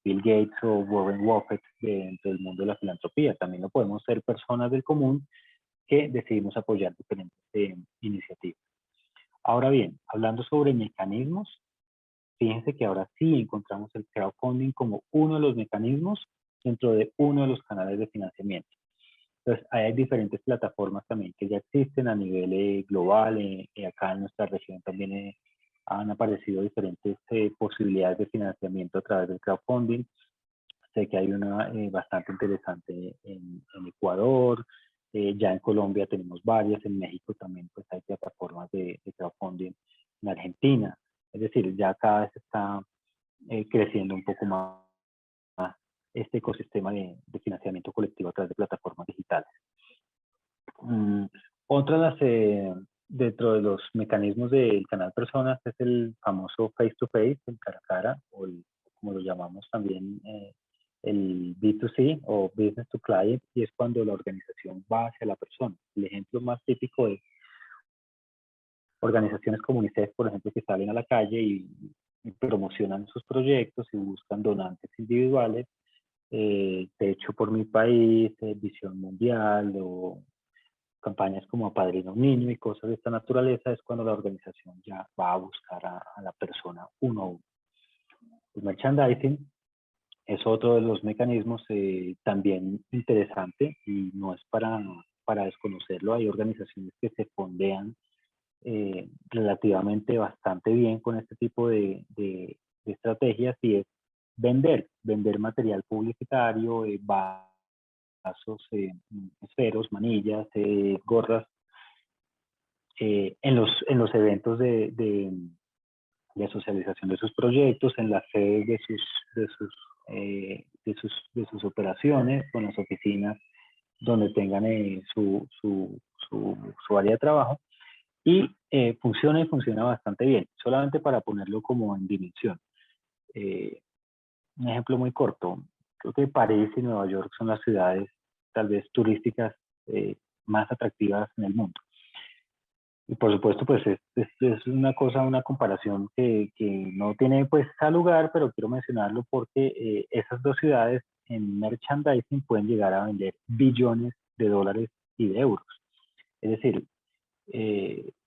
Speaker 2: Bill Gates o Warren Buffett dentro del mundo de la filantropía, también lo podemos ser personas del común que decidimos apoyar diferentes iniciativas. Ahora bien, hablando sobre mecanismos, fíjense que ahora sí encontramos el crowdfunding como uno de los mecanismos dentro de uno de los canales de financiamiento. Entonces, hay diferentes plataformas también que ya existen a nivel global. Acá en nuestra región también han aparecido diferentes posibilidades de financiamiento a través del crowdfunding. Sé que hay una bastante interesante en Ecuador, ya en Colombia tenemos varias, en México también pues hay plataformas de crowdfunding, en Argentina. Es decir, ya cada vez está creciendo un poco más este ecosistema de financiamiento colectivo a través de plataformas digitales. Otra de las, dentro de los mecanismos del canal Personas es el famoso face-to-face, el cara a cara, o como lo llamamos también el B2C o Business to Client, y es cuando la organización va hacia la persona. El ejemplo más típico es organizaciones como UNICEF, por ejemplo, que salen a la calle y promocionan sus proyectos y buscan donantes individuales. Techo por mi país, Visión Mundial o campañas como Apadrina un Niño y cosas de esta naturaleza, es cuando la organización ya va a buscar a la persona uno a uno. El merchandising es otro de los mecanismos también interesante y no es para desconocerlo. Hay organizaciones que se fondean relativamente bastante bien con este tipo de estrategias, y es vender material publicitario, vasos, esferos, manillas, gorras, en los eventos de socialización de sus proyectos, en las sedes de sus operaciones, con las oficinas donde tengan su área de trabajo, y funciona bastante bien. Solamente para ponerlo como en dimensión. Un ejemplo muy corto, creo que París y Nueva York son las ciudades tal vez turísticas más atractivas en el mundo. Y por supuesto, pues es una cosa, una comparación que no tiene pues al lugar, pero quiero mencionarlo porque esas dos ciudades en merchandising pueden llegar a vender billones de dólares y de euros. Es decir,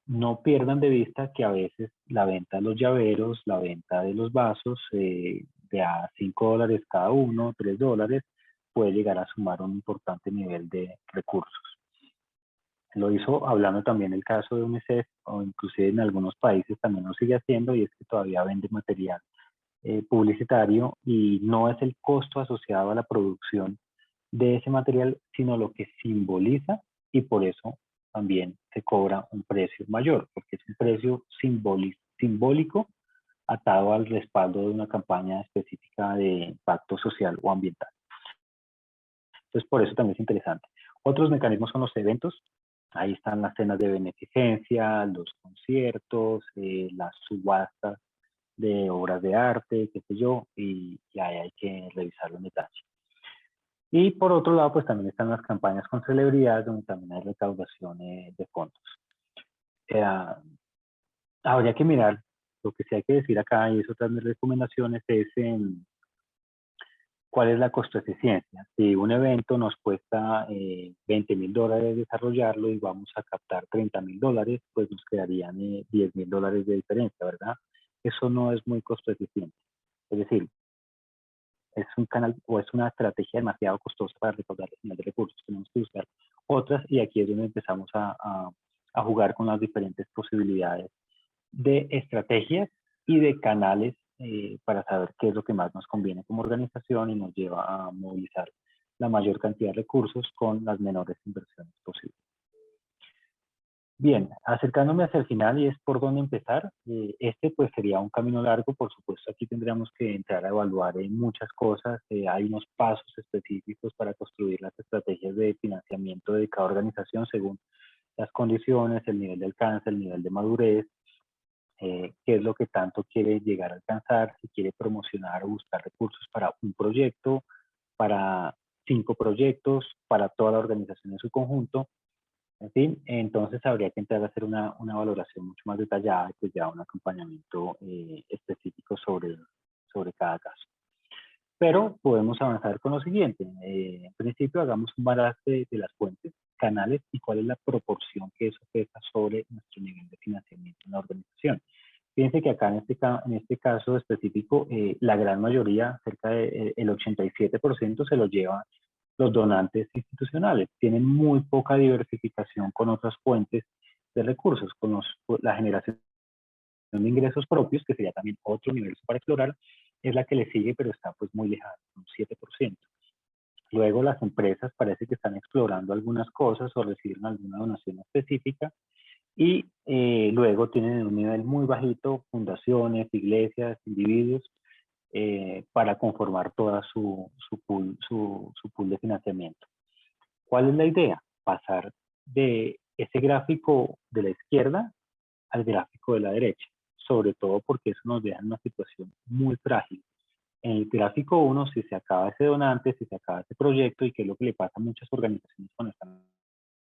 Speaker 2: no pierdan de vista que a veces la venta de los llaveros, la venta de los vasos, de a $5 cada uno, $3, puede llegar a sumar un importante nivel de recursos. Lo hizo hablando también el caso de UNICEF, o inclusive en algunos países también lo sigue haciendo, y es que todavía vende material publicitario, y no es el costo asociado a la producción de ese material, sino lo que simboliza, y por eso también se cobra un precio mayor, porque es un precio simbólico atado al respaldo de una campaña específica de impacto social o ambiental. Entonces, por eso también es interesante. Otros mecanismos son los eventos. Ahí están las cenas de beneficencia, los conciertos, las subastas de obras de arte, qué sé yo, y ahí hay que revisarlo en detalle. Y por otro lado, pues también están las campañas con celebridades, donde también hay recaudación de fondos. Habría que mirar, lo que sí hay que decir acá, y es otra de mis recomendaciones, es cuál es la costo-eficiencia. Si un evento nos cuesta $20.000 desarrollarlo y vamos a captar $30.000, pues nos quedarían $10.000 de diferencia, ¿verdad? Eso no es muy costo-eficiente. Es decir, es un canal o es una estrategia demasiado costosa para recaudar de recursos. Tenemos que buscar otras, y aquí es donde empezamos a jugar con las diferentes posibilidades de estrategias y de canales para saber qué es lo que más nos conviene como organización y nos lleva a movilizar la mayor cantidad de recursos con las menores inversiones posibles. Bien, acercándome hacia el final, y es por dónde empezar, este pues sería un camino largo. Por supuesto, aquí tendríamos que entrar a evaluar muchas cosas. Hay unos pasos específicos para construir las estrategias de financiamiento de cada organización según las condiciones, el nivel de alcance, el nivel de madurez, qué es lo que tanto quiere llegar a alcanzar, si quiere promocionar o buscar recursos para un proyecto, para 5 proyectos, para toda la organización en su conjunto. En fin, entonces habría que entrar a hacer una valoración mucho más detallada y pues ya un acompañamiento específico sobre cada caso. Pero podemos avanzar con lo siguiente. En principio, hagamos un balance de las fuentes, canales y cuál es la proporción que eso pesa sobre nuestro nivel de financiamiento en la organización. Fíjense que acá en este caso específico, la gran mayoría, cerca del 87%, se lo lleva los donantes institucionales. Tienen muy poca diversificación con otras fuentes de recursos, con la generación de ingresos propios, que sería también otro universo para explorar, es la que le sigue, pero está pues muy lejana, un 7%. Luego las empresas parece que están explorando algunas cosas o reciben alguna donación específica, y luego tienen en un nivel muy bajito fundaciones, iglesias, individuos, para conformar toda su pool de financiamiento. ¿Cuál es la idea? Pasar de ese gráfico de la izquierda al gráfico de la derecha, sobre todo porque eso nos deja en una situación muy frágil. En el gráfico 1, si se acaba ese donante, si se acaba ese proyecto, y que es lo que le pasa a muchas organizaciones cuando están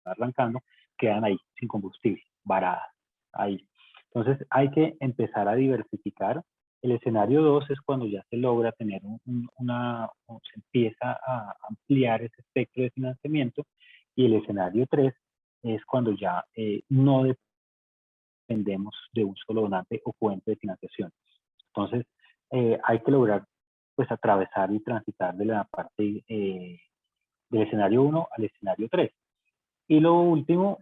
Speaker 2: arrancando, quedan ahí sin combustible, varadas, ahí. Entonces hay que empezar a diversificar. El escenario 2 es cuando ya se logra tener se empieza a ampliar ese espectro de financiamiento, y el escenario 3 es cuando ya no dependemos de un solo donante o fuente de financiación. Entonces hay que lograr pues atravesar y transitar de la parte del escenario 1 al escenario 3. Y lo último,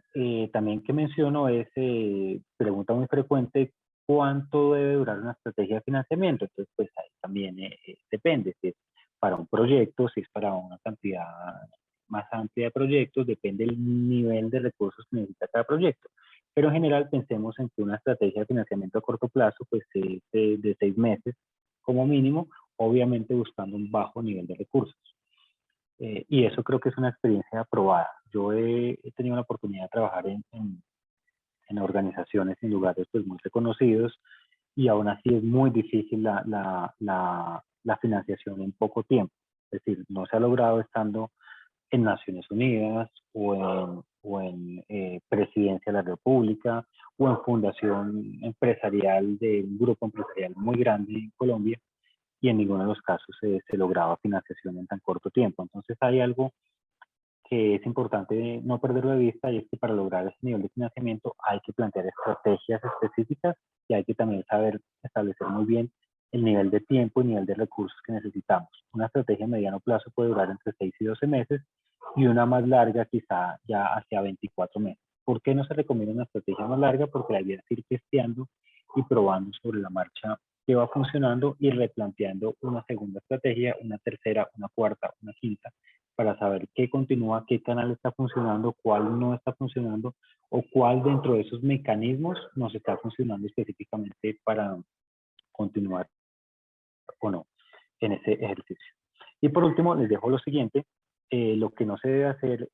Speaker 2: también que menciono es, pregunta muy frecuente, ¿cuánto debe durar una estrategia de financiamiento? Entonces, pues ahí también depende, si es para un proyecto, si es para una cantidad más amplia de proyectos, depende del nivel de recursos que necesita cada proyecto. Pero en general pensemos en que una estrategia de financiamiento a corto plazo, pues es de 6 meses como mínimo, obviamente buscando un bajo nivel de recursos. Y eso creo que es una experiencia aprobada. Yo he tenido la oportunidad de trabajar en organizaciones, en lugares pues muy reconocidos, y aún así es muy difícil la financiación en poco tiempo. Es decir, no se ha logrado estando en Naciones Unidas o en Presidencia de la República o en fundación empresarial de un grupo empresarial muy grande en Colombia, y en ninguno de los casos se lograba financiación en tan corto tiempo. Entonces hay algo que es importante no perderlo de vista, y es que para lograr ese nivel de financiamiento hay que plantear estrategias específicas, y hay que también saber establecer muy bien el nivel de tiempo y nivel de recursos que necesitamos. Una estrategia a mediano plazo puede durar entre 6 y 12 meses, y una más larga quizá ya hacia 24 meses. ¿Por qué no se recomienda una estrategia más larga? Porque la idea es ir testeando y probando sobre la marcha que va funcionando, y replanteando una segunda estrategia, una tercera, una cuarta, una quinta, para saber qué continúa, qué canal está funcionando, cuál no está funcionando, o cuál dentro de esos mecanismos nos está funcionando específicamente para continuar o no en ese ejercicio. Y por último, les dejo lo siguiente: lo que no se debe hacer,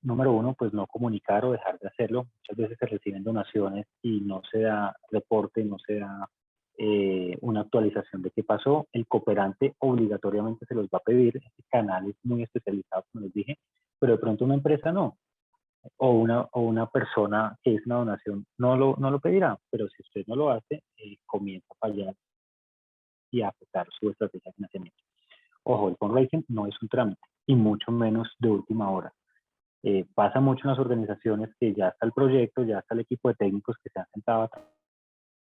Speaker 2: número uno, pues no comunicar o dejar de hacerlo. Muchas veces se reciben donaciones y no se da reporte, no se da una actualización de qué pasó. El cooperante obligatoriamente se los va a pedir, este canal es muy especializado, como les dije, pero de pronto una empresa no, o una persona que es una donación no lo pedirá, pero si usted no lo hace, comienza a fallar y a afectar su estrategia de financiamiento. Ojo, el fundraising no es un trámite, y mucho menos de última hora. Pasa mucho en las organizaciones que ya está el proyecto, ya está el equipo de técnicos que se han sentado a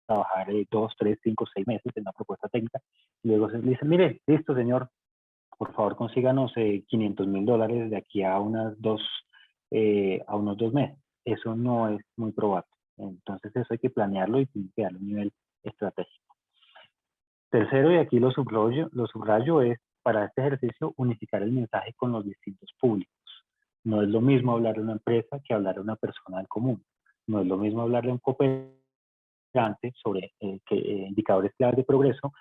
Speaker 2: trabajar 2, 3, 5, 6 meses en una propuesta técnica, y luego se dice, mire, listo señor, por favor consíganos $500,000 de aquí a unos 2 meses. Eso no es muy probable. Entonces eso hay que planearlo y tiene que darle un nivel estratégico. Tercero, y aquí lo subrayo, es para este ejercicio unificar el mensaje con los distintos públicos. No es lo mismo hablar de una empresa que hablar de una persona del común. No es lo mismo hablar de un cooperante sobre indicadores claves de progreso,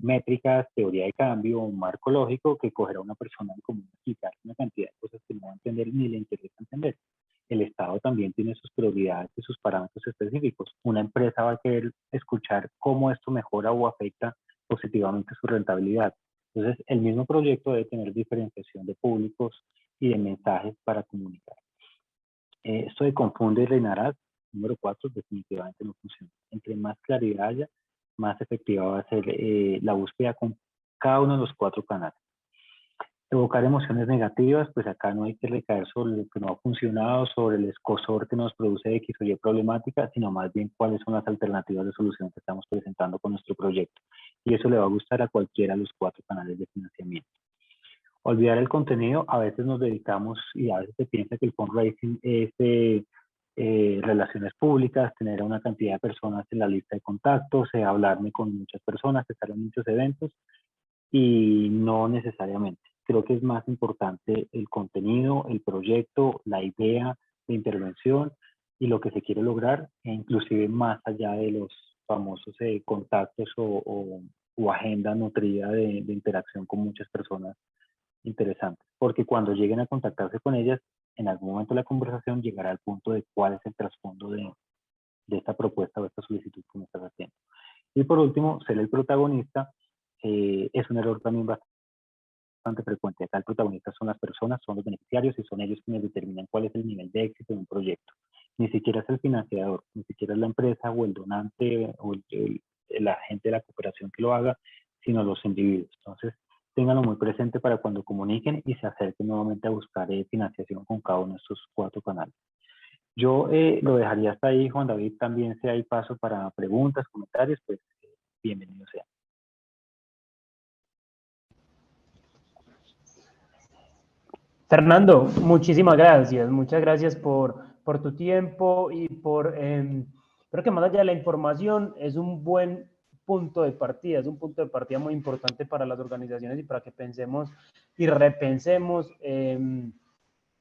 Speaker 2: métricas, teoría de cambio, un marco lógico, que coger a una persona del común y explicar una cantidad de cosas que no va a entender ni le interesa entender. El Estado también tiene sus prioridades y sus parámetros específicos. Una empresa va a querer escuchar cómo esto mejora o afecta positivamente su rentabilidad. Entonces, el mismo proyecto debe tener diferenciación de públicos y de mensajes para comunicar. Esto de confunde y reinará, número 4, definitivamente no funciona. Entre más claridad haya, más efectiva va a ser la búsqueda con cada uno de los 4 canales. Evocar emociones negativas, pues acá no hay que recaer sobre lo que no ha funcionado, sobre el escozor que nos produce X o Y problemática, sino más bien cuáles son las alternativas de solución que estamos presentando con nuestro proyecto. Y eso le va a gustar a cualquiera de los 4 canales de financiamiento. Olvidar el contenido, a veces nos dedicamos y a veces se piensa que el fundraising es relaciones públicas, tener a una cantidad de personas en la lista de contactos, hablarme con muchas personas, estar en muchos eventos, y no necesariamente. Creo que es más importante el contenido, el proyecto, la idea de intervención y lo que se quiere lograr, e inclusive más allá de los famosos contactos o agenda nutrida de interacción con muchas personas interesantes. Porque cuando lleguen a contactarse con ellas, en algún momento de la conversación llegará al punto de cuál es el trasfondo de esta propuesta o esta solicitud que me estás haciendo. Y por último, ser el protagonista es un error también bastante frecuente. Acá el protagonista son las personas, son los beneficiarios y son ellos quienes determinan cuál es el nivel de éxito de un proyecto. Ni siquiera es el financiador, ni siquiera es la empresa o el donante o el agente de la cooperación que lo haga, sino los individuos. Entonces, ténganlo muy presente para cuando comuniquen y se acerquen nuevamente a buscar financiación con cada uno de estos 4 canales. Yo lo dejaría hasta ahí, Juan David. También si hay paso para preguntas, comentarios, pues bienvenido sea.
Speaker 1: Fernando, muchísimas gracias. Muchas gracias por tu tiempo y creo que más allá de la información es un buen punto de partida, es un punto de partida muy importante para las organizaciones y para que pensemos y repensemos en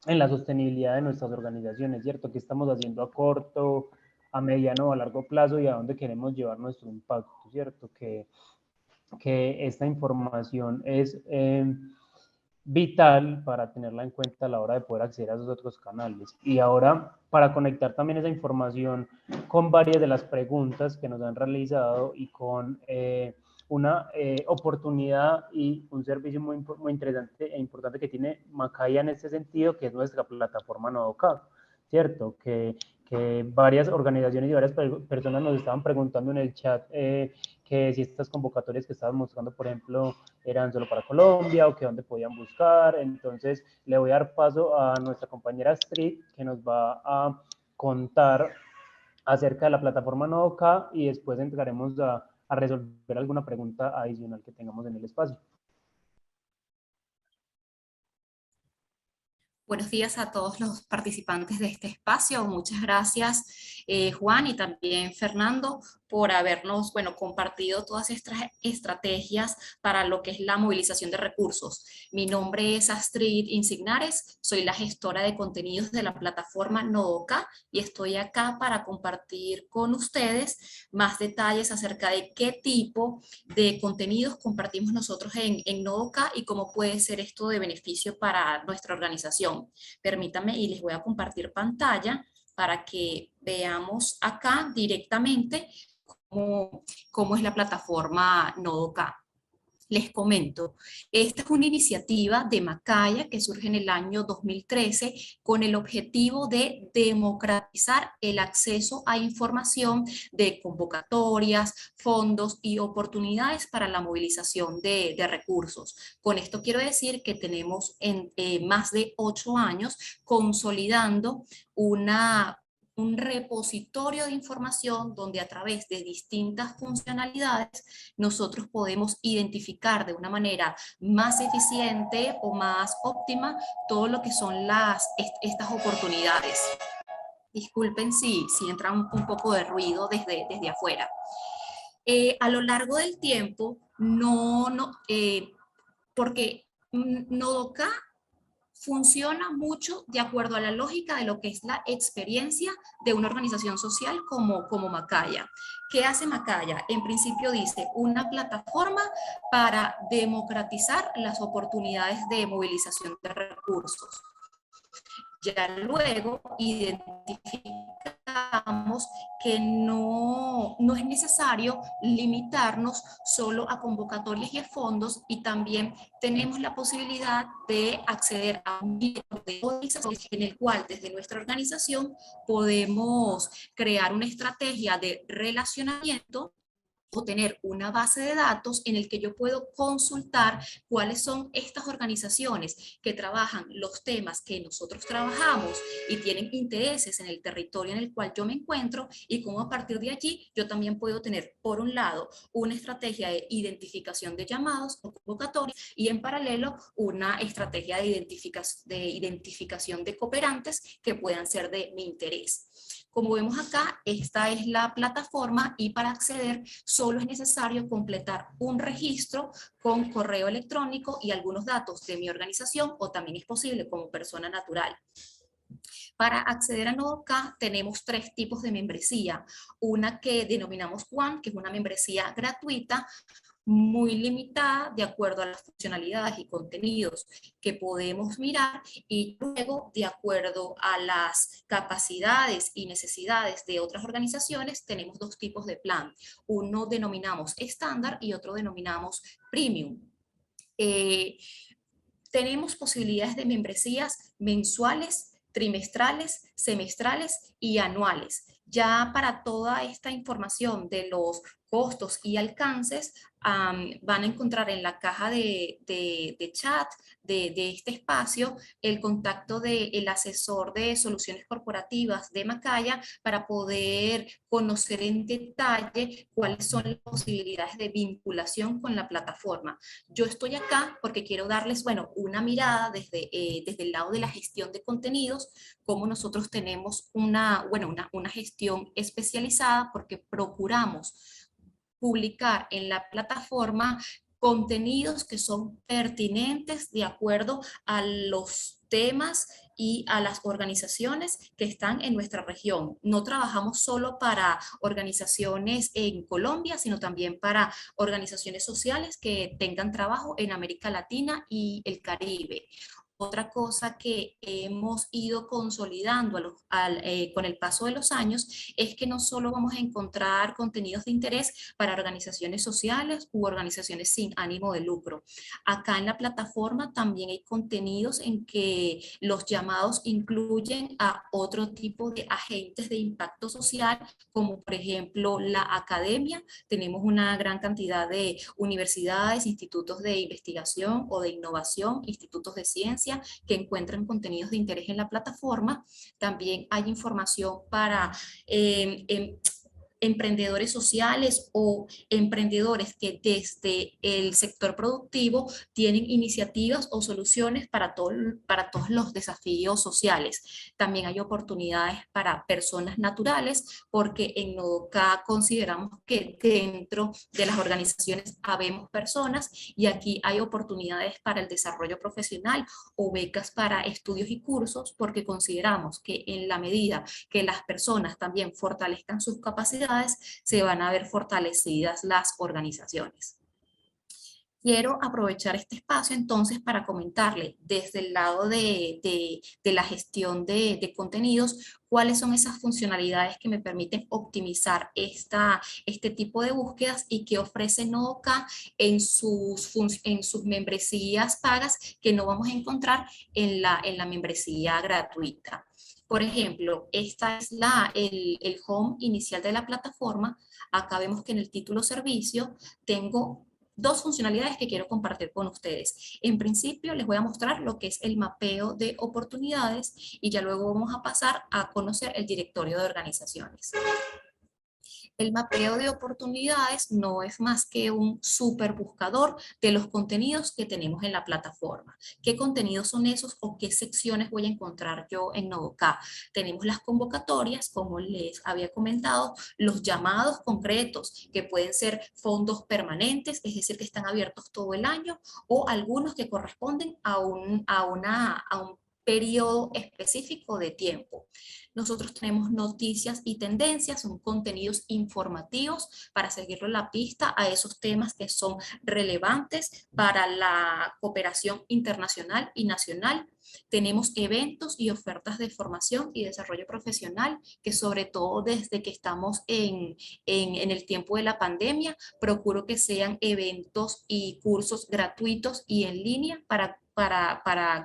Speaker 1: la sostenibilidad de nuestras organizaciones, ¿cierto? ¿Qué estamos haciendo a corto, a mediano o a largo plazo y a dónde queremos llevar nuestro impacto, ¿cierto? Que esta información es vital para tenerla en cuenta a la hora de poder acceder a esos otros canales. Y ahora, para conectar también esa información con varias de las preguntas que nos han realizado y con una oportunidad y un servicio muy interesante e importante que tiene Macaya en este sentido, que es nuestra plataforma Nodoka, ¿cierto? Que varias organizaciones y varias personas nos estaban preguntando en el chat que si estas convocatorias que estaban mostrando, por ejemplo, eran solo para Colombia o que dónde podían buscar. Entonces, le voy a dar paso a nuestra compañera Astrid, que nos va a contar acerca de la plataforma Nodoka y después entraremos a resolver alguna pregunta adicional que tengamos en el espacio.
Speaker 3: Buenos días a todos los participantes de este espacio. Muchas gracias, Juan, y también Fernando, por habernos, compartido todas estas estrategias para lo que es la movilización de recursos. Mi nombre es Astrid Insignares, soy la gestora de contenidos de la plataforma Nodoka y estoy acá para compartir con ustedes más detalles acerca de qué tipo de contenidos compartimos nosotros en Nodoka y cómo puede ser esto de beneficio para nuestra organización. Permítanme y les voy a compartir pantalla para que veamos acá directamente cómo es la plataforma Nodoka. Les comento, esta es una iniciativa de Macaya que surge en el año 2013 con el objetivo de democratizar el acceso a información de convocatorias, fondos y oportunidades para la movilización de recursos. Con esto quiero decir que tenemos más de 8 años consolidando un repositorio de información donde a través de distintas funcionalidades nosotros podemos identificar de una manera más eficiente o más óptima todo lo que son estas oportunidades. Disculpen si entra un poco de ruido desde afuera. A lo largo del tiempo, porque Nodoka funciona mucho de acuerdo a la lógica de lo que es la experiencia de una organización social como Macaya. ¿Qué hace Macaya? En principio dice una plataforma para democratizar las oportunidades de movilización de recursos. Ya luego identificamos que no es necesario limitarnos solo a convocatorias y a fondos y también tenemos la posibilidad de acceder a un método de organización en el cual desde nuestra organización podemos crear una estrategia de relacionamiento o tener una base de datos en el que yo puedo consultar cuáles son estas organizaciones que trabajan los temas que nosotros trabajamos y tienen intereses en el territorio en el cual yo me encuentro, y cómo a partir de allí yo también puedo tener, por un lado, una estrategia de identificación de llamados o convocatorias, y en paralelo una estrategia de identificación de cooperantes que puedan ser de mi interés. Como vemos acá, esta es la plataforma, y para acceder solo es necesario completar un registro con correo electrónico y algunos datos de mi organización, o también es posible como persona natural. Para acceder a Nodoka tenemos 3 tipos de membresía. Una que denominamos One, que es una membresía gratuita, muy limitada de acuerdo a las funcionalidades y contenidos que podemos mirar, y luego de acuerdo a las capacidades y necesidades de otras organizaciones tenemos 2 tipos de plan. Uno denominamos estándar y otro denominamos premium. Tenemos posibilidades de membresías mensuales, trimestrales, semestrales y anuales. Ya para toda esta información de los costos y alcances, van a encontrar en la caja de chat de este espacio el contacto del asesor de soluciones corporativas de Macaya, para poder conocer en detalle cuáles son las posibilidades de vinculación con la plataforma. Yo estoy acá porque quiero darles, bueno, una mirada desde el lado de la gestión de contenidos, cómo nosotros tenemos una gestión especializada, porque procuramos publicar en la plataforma contenidos que son pertinentes de acuerdo a los temas y a las organizaciones que están en nuestra región. No trabajamos solo para organizaciones en Colombia, sino también para organizaciones sociales que tengan trabajo en América Latina y el Caribe. Otra cosa que hemos ido consolidando con el paso de los años es que no solo vamos a encontrar contenidos de interés para organizaciones sociales u organizaciones sin ánimo de lucro. Acá en la plataforma también hay contenidos en que los llamados incluyen a otro tipo de agentes de impacto social, como por ejemplo la academia. Tenemos una gran cantidad de universidades, institutos de investigación o de innovación, institutos de ciencia, que encuentran contenidos de interés en la plataforma. También hay información para emprendedores sociales o emprendedores que desde el sector productivo tienen iniciativas o soluciones para todos los desafíos sociales. También hay oportunidades para personas naturales, porque en Nodoka consideramos que dentro de las organizaciones habemos personas, y aquí hay oportunidades para el desarrollo profesional o becas para estudios y cursos, porque consideramos que en la medida que las personas también fortalezcan sus capacidades, se van a ver fortalecidas las organizaciones. Quiero aprovechar este espacio entonces para comentarle desde el lado de la gestión de contenidos cuáles son esas funcionalidades que me permiten optimizar este tipo de búsquedas, y que ofrece Nodoka en sus membresías pagas, que no vamos a encontrar en la membresía gratuita. Por ejemplo, esta es el home inicial de la plataforma. Acá vemos que en el título servicio tengo 2 funcionalidades que quiero compartir con ustedes. En principio les voy a mostrar lo que es el mapeo de oportunidades, y ya luego vamos a pasar a conocer el directorio de organizaciones. El mapeo de oportunidades no es más que un super buscador de los contenidos que tenemos en la plataforma. ¿Qué contenidos son esos o qué secciones voy a encontrar yo en Nodoka? Tenemos las convocatorias, como les había comentado, los llamados concretos, que pueden ser fondos permanentes, es decir, que están abiertos todo el año, o algunos que corresponden a un periodo específico de tiempo. Nosotros tenemos noticias y tendencias, son contenidos informativos para seguirle la pista a esos temas que son relevantes para la cooperación internacional y nacional. Tenemos eventos y ofertas de formación y desarrollo profesional, que sobre todo desde que estamos en el tiempo de la pandemia, procuro que sean eventos y cursos gratuitos y en línea para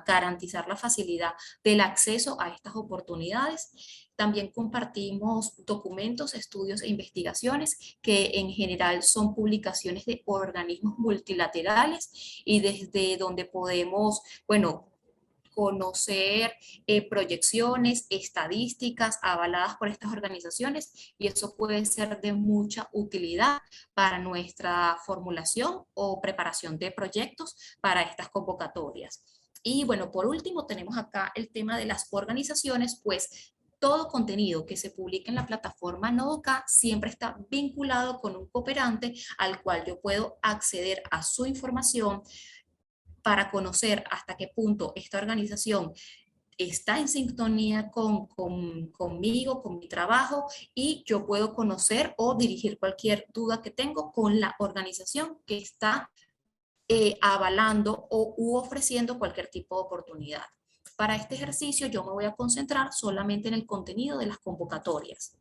Speaker 3: garantizar la facilidad del acceso a estas oportunidades. También compartimos documentos, estudios e investigaciones que en general son publicaciones de organismos multilaterales y desde donde podemos, bueno, conocer proyecciones, estadísticas avaladas por estas organizaciones, y eso puede ser de mucha utilidad para nuestra formulación o preparación de proyectos para estas convocatorias. Y bueno, por último tenemos acá el tema de las organizaciones, pues todo contenido que se publique en la plataforma Nodoka siempre está vinculado con un cooperante al cual yo puedo acceder a su información para conocer hasta qué punto esta organización está en sintonía conmigo, con mi trabajo, y yo puedo conocer o dirigir cualquier duda que tengo con la organización que está avalando u ofreciendo cualquier tipo de oportunidad. Para este ejercicio yo me voy a concentrar solamente en el contenido de las convocatorias.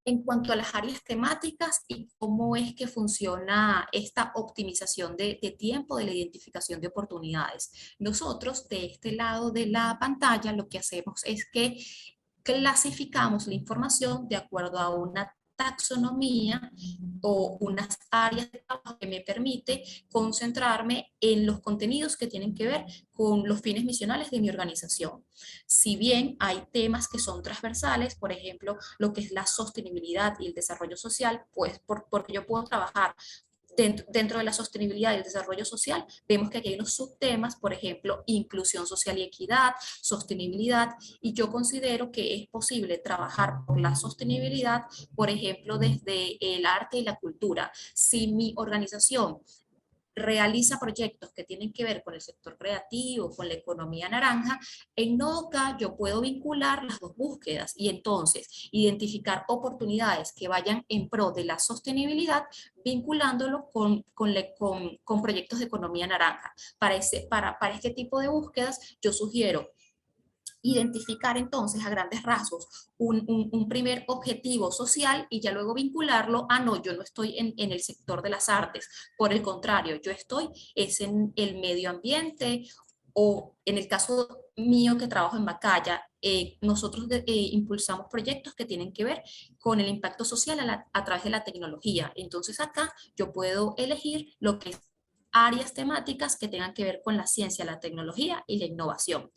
Speaker 3: En cuanto a las áreas temáticas y cómo es que funciona esta optimización de tiempo de la identificación de oportunidades. Nosotros de este lado de la pantalla lo que hacemos es que clasificamos la información de acuerdo a una taxonomía o unas áreas de trabajo que me permite concentrarme en los contenidos que tienen que ver con los fines misionales de mi organización. Si bien hay temas que son transversales, por ejemplo, lo que es la sostenibilidad y el desarrollo social, pues porque yo puedo trabajar dentro de la sostenibilidad y el desarrollo social, vemos que aquí hay unos subtemas, por ejemplo, inclusión social y equidad, sostenibilidad, y yo considero que es posible trabajar por la sostenibilidad, por ejemplo, desde el arte y la cultura. Si mi organización realiza proyectos que tienen que ver con el sector creativo, con la economía naranja, en Nodoka yo puedo vincular las dos búsquedas y entonces identificar oportunidades que vayan en pro de la sostenibilidad, vinculándolo con proyectos de economía naranja. Para este tipo de búsquedas yo sugiero identificar entonces a grandes rasgos un primer objetivo social y ya luego vincularlo a no, yo no estoy en el sector de las artes, por el contrario, yo estoy es en el medio ambiente, o en el caso mío que trabajo en Macaya, nosotros impulsamos proyectos que tienen que ver con el impacto social a través de la tecnología. Entonces acá yo puedo elegir lo que es áreas temáticas que tengan que ver con la ciencia, la tecnología y la innovación.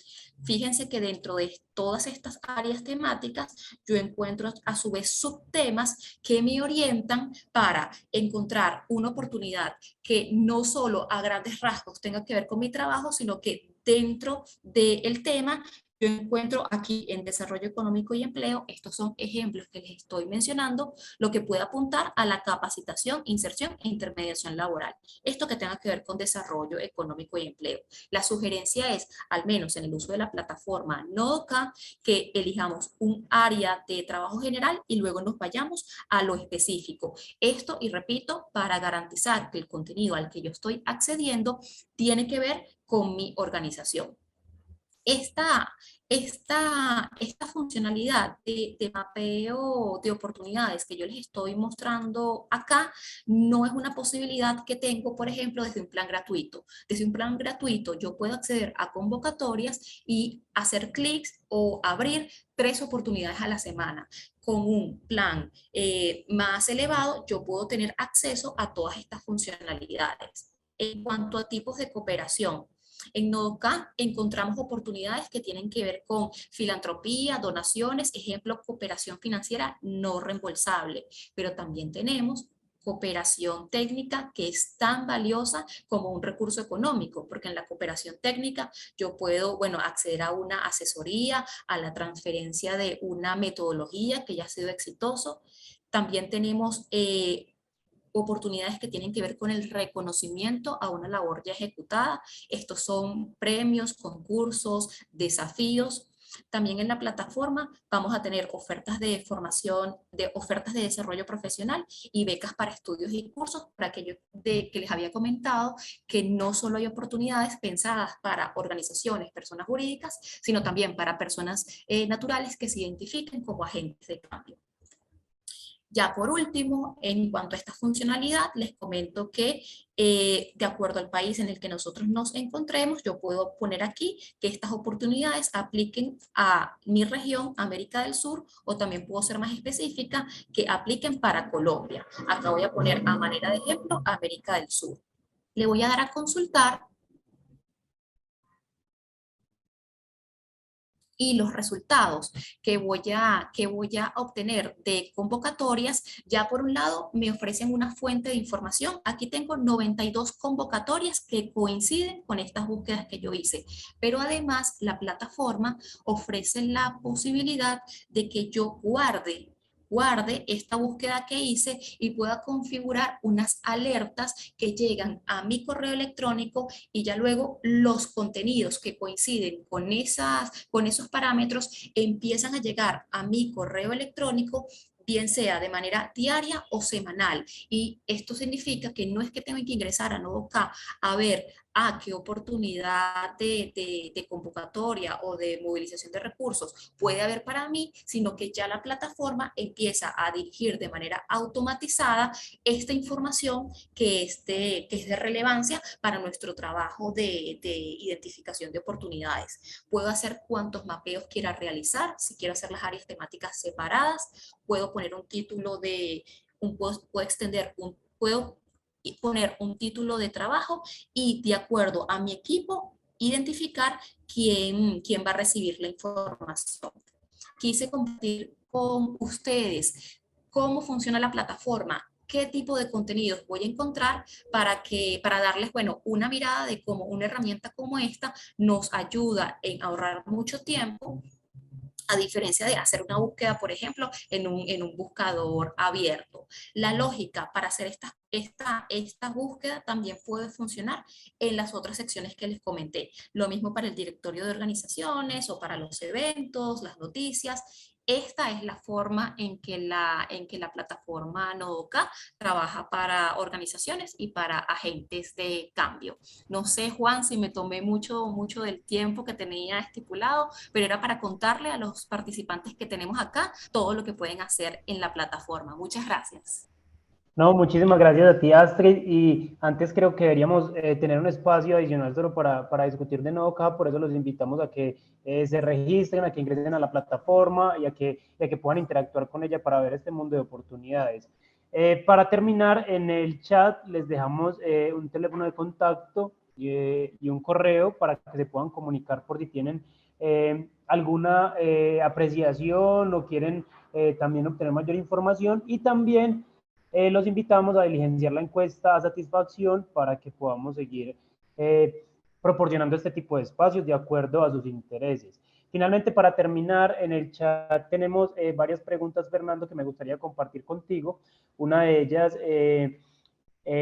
Speaker 3: Fíjense que dentro de todas estas áreas temáticas yo encuentro a su vez subtemas que me orientan para encontrar una oportunidad que no solo a grandes rasgos tenga que ver con mi trabajo, sino que dentro del tema yo encuentro aquí en desarrollo económico y empleo, estos son ejemplos que les estoy mencionando, lo que puede apuntar a la capacitación, inserción e intermediación laboral. Esto que tenga que ver con desarrollo económico y empleo. La sugerencia es, al menos en el uso de la plataforma Nodoka, que elijamos un área de trabajo general y luego nos vayamos a lo específico. Esto, y repito, para garantizar que el contenido al que yo estoy accediendo tiene que ver con mi organización. Esta funcionalidad de mapeo de oportunidades que yo les estoy mostrando acá no es una posibilidad que tengo, por ejemplo, desde un plan gratuito. Desde un plan gratuito yo puedo acceder a convocatorias y hacer clics o abrir 3 oportunidades a la semana. Con un plan más elevado yo puedo tener acceso a todas estas funcionalidades. En cuanto a tipos de cooperación, en Nodoka encontramos oportunidades que tienen que ver con filantropía, donaciones, ejemplo, cooperación financiera no reembolsable, pero también tenemos cooperación técnica que es tan valiosa como un recurso económico, porque en la cooperación técnica yo puedo, bueno, acceder a una asesoría, a la transferencia de una metodología que ya ha sido exitoso. También tenemos oportunidades que tienen que ver con el reconocimiento a una labor ya ejecutada. Estos son premios, concursos, desafíos. También en la plataforma vamos a tener ofertas de formación, ofertas de desarrollo profesional y becas para estudios y cursos, para aquello que les había comentado, que no solo hay oportunidades pensadas para organizaciones, personas jurídicas, sino también para personas naturales que se identifiquen como agentes de cambio. Ya por último, en cuanto a esta funcionalidad, les comento que de acuerdo al país en el que nosotros nos encontremos, yo puedo poner aquí que estas oportunidades apliquen a mi región, América del Sur, o también puedo ser más específica, que apliquen para Colombia. Acá voy a poner a manera de ejemplo América del Sur. Le voy a dar a consultar y los resultados que voy a obtener de convocatorias, ya por un lado me ofrecen una fuente de información. Aquí tengo 92 convocatorias que coinciden con estas búsquedas que yo hice, pero además la plataforma ofrece la posibilidad de que yo guarde esta búsqueda que hice y pueda configurar unas alertas que llegan a mi correo electrónico y ya luego los contenidos que coinciden con esos parámetros empiezan a llegar a mi correo electrónico, bien sea de manera diaria o semanal. Y esto significa que no es que tengo que ingresar a Nodoka a ver qué oportunidad de convocatoria o de movilización de recursos puede haber para mí, sino que ya la plataforma empieza a dirigir de manera automatizada esta información que es de relevancia para nuestro trabajo de identificación de oportunidades. Puedo hacer cuantos mapeos quiera realizar, si quiero hacer las áreas temáticas separadas, puedo poner un título puedo extender puedo poner un título de trabajo y de acuerdo a mi equipo identificar quién va a recibir la información. Quise compartir con ustedes cómo funciona la plataforma, qué tipo de contenidos voy a encontrar para darles, bueno, una mirada de cómo una herramienta como esta nos ayuda en ahorrar mucho tiempo, a diferencia de hacer una búsqueda, por ejemplo, en un buscador abierto. La lógica para hacer esta búsqueda también puede funcionar en las otras secciones que les comenté. Lo mismo para el directorio de organizaciones o para los eventos, las noticias. Esta es la forma en que la plataforma Nodoka trabaja para organizaciones y para agentes de cambio. No sé, Juan, si me tomé mucho del tiempo que tenía estipulado, pero era para contarle a los participantes que tenemos acá todo lo que pueden hacer en la plataforma. Muchas gracias.
Speaker 1: No, muchísimas gracias a ti, Astrid. Y antes creo que deberíamos tener un espacio adicional solo para discutir de nuevo acá, por eso los invitamos a que se registren, a que ingresen a la plataforma y a que puedan interactuar con ella para ver este mundo de oportunidades. Para terminar, en el chat les dejamos un teléfono de contacto y un correo para que se puedan comunicar por si tienen alguna apreciación o quieren también obtener mayor información, y también los invitamos a diligenciar la encuesta a satisfacción para que podamos seguir proporcionando este tipo de espacios de acuerdo a sus intereses. Finalmente, para terminar, en el chat tenemos varias preguntas, Fernando, que me gustaría compartir contigo. Una de ellas,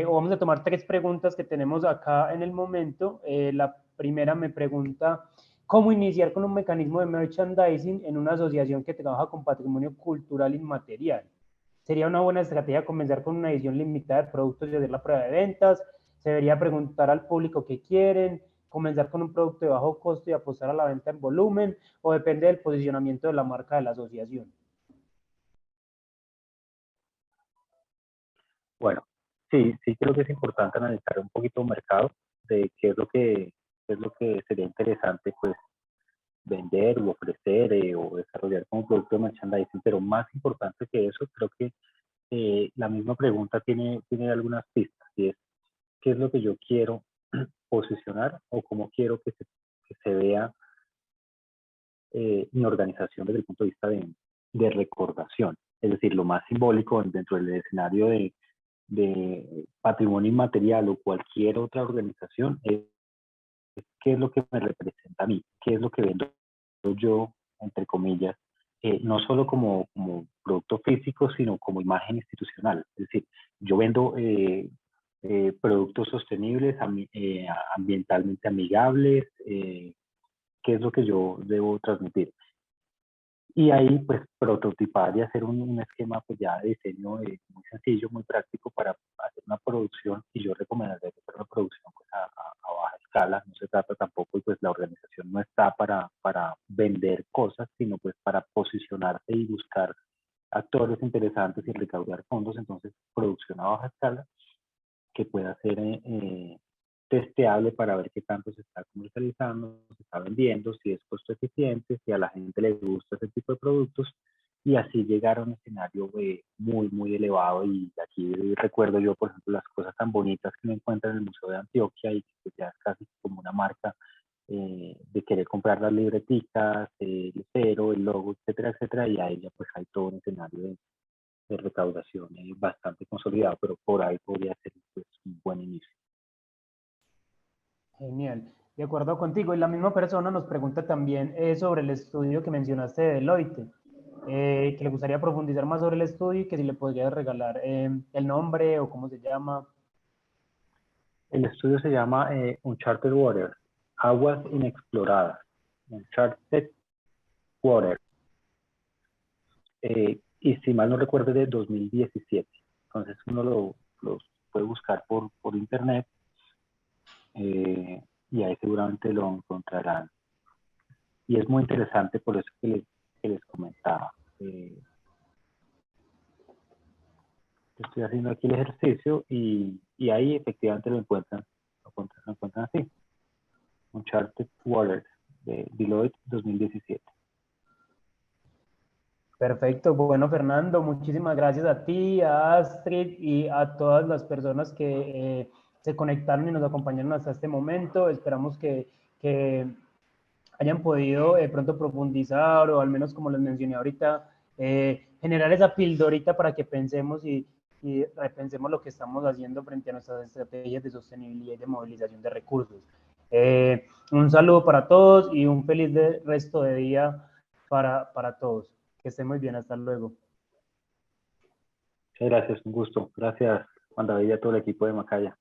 Speaker 1: o vamos a tomar tres preguntas que tenemos acá en el momento. La primera me pregunta, ¿cómo iniciar con un mecanismo de merchandising en una asociación que trabaja con patrimonio cultural inmaterial? Sería una buena estrategia comenzar con una edición limitada de productos y hacer la prueba de ventas. Se debería preguntar al público qué quieren, comenzar con un producto de bajo costo y apostar a la venta en volumen, o depende del posicionamiento de la marca de la asociación.
Speaker 2: Bueno, sí creo que es importante analizar un poquito el mercado de qué es lo que sería interesante pues vender u ofrecer o desarrollar como producto de merchandising, pero más importante que eso, creo que la misma pregunta tiene algunas pistas, y es qué es lo que yo quiero posicionar o cómo quiero que se vea mi organización desde el punto de vista de recordación. Es decir, lo más simbólico dentro del escenario de patrimonio inmaterial o cualquier otra organización es qué es lo que me representa a mí, qué es lo que vendo yo, entre comillas, no solo como producto físico, sino como imagen institucional. Es decir, yo vendo productos sostenibles, ambientalmente amigables, qué es lo que yo debo transmitir. Y ahí, pues, prototipar y hacer un esquema, pues, ya de diseño muy sencillo, muy práctico para hacer una producción. Y yo recomendaría que fuera una producción, pues, a baja escala. No se trata tampoco, y pues la organización no está para vender cosas, sino pues para posicionarse y buscar actores interesantes y recaudar fondos, entonces producción a baja escala que pueda ser testeable para ver qué tanto se está comercializando, se está vendiendo, si es costo eficiente, si a la gente le gusta ese tipo de productos, y así llegar a un escenario muy, muy elevado. Y aquí recuerdo yo, por ejemplo, las cosas tan bonitas que me encuentro en el Museo de Antioquia y que ya es casi como una marca de querer comprar las libreticas, el cero, el logo, etcétera, etcétera, y ahí ya pues hay todo un escenario de recaudación bastante consolidado, pero por ahí podría ser pues, un buen inicio.
Speaker 1: Genial. De acuerdo contigo. Y la misma persona nos pregunta también sobre el estudio que mencionaste de Deloitte, que le gustaría profundizar más sobre el estudio y que si le podrías regalar el nombre o cómo se llama.
Speaker 2: El estudio se llama Uncharted Water, Aguas Inexploradas. Uncharted Water. Y si mal no recuerdo, de 2017. Entonces uno lo puede buscar por internet y ahí seguramente lo encontrarán. Y es muy interesante por eso que les comentaba. Estoy haciendo aquí el ejercicio y ahí efectivamente lo encuentran así. Uncharted Water de Deloitte 2017.
Speaker 1: Perfecto. Bueno, Fernando, muchísimas gracias a ti, a Astrid y a todas las personas que se conectaron y nos acompañaron hasta este momento. Esperamos que hayan podido pronto profundizar o al menos como les mencioné ahorita, generar esa pildorita para que pensemos y repensemos lo que estamos haciendo frente a nuestras estrategias de sostenibilidad y de movilización de recursos. Un saludo para todos y un feliz resto de día para todos. Que estén muy bien, hasta luego.
Speaker 2: Muchas gracias, un gusto. Gracias, Juan David, y a todo el equipo de Macaya.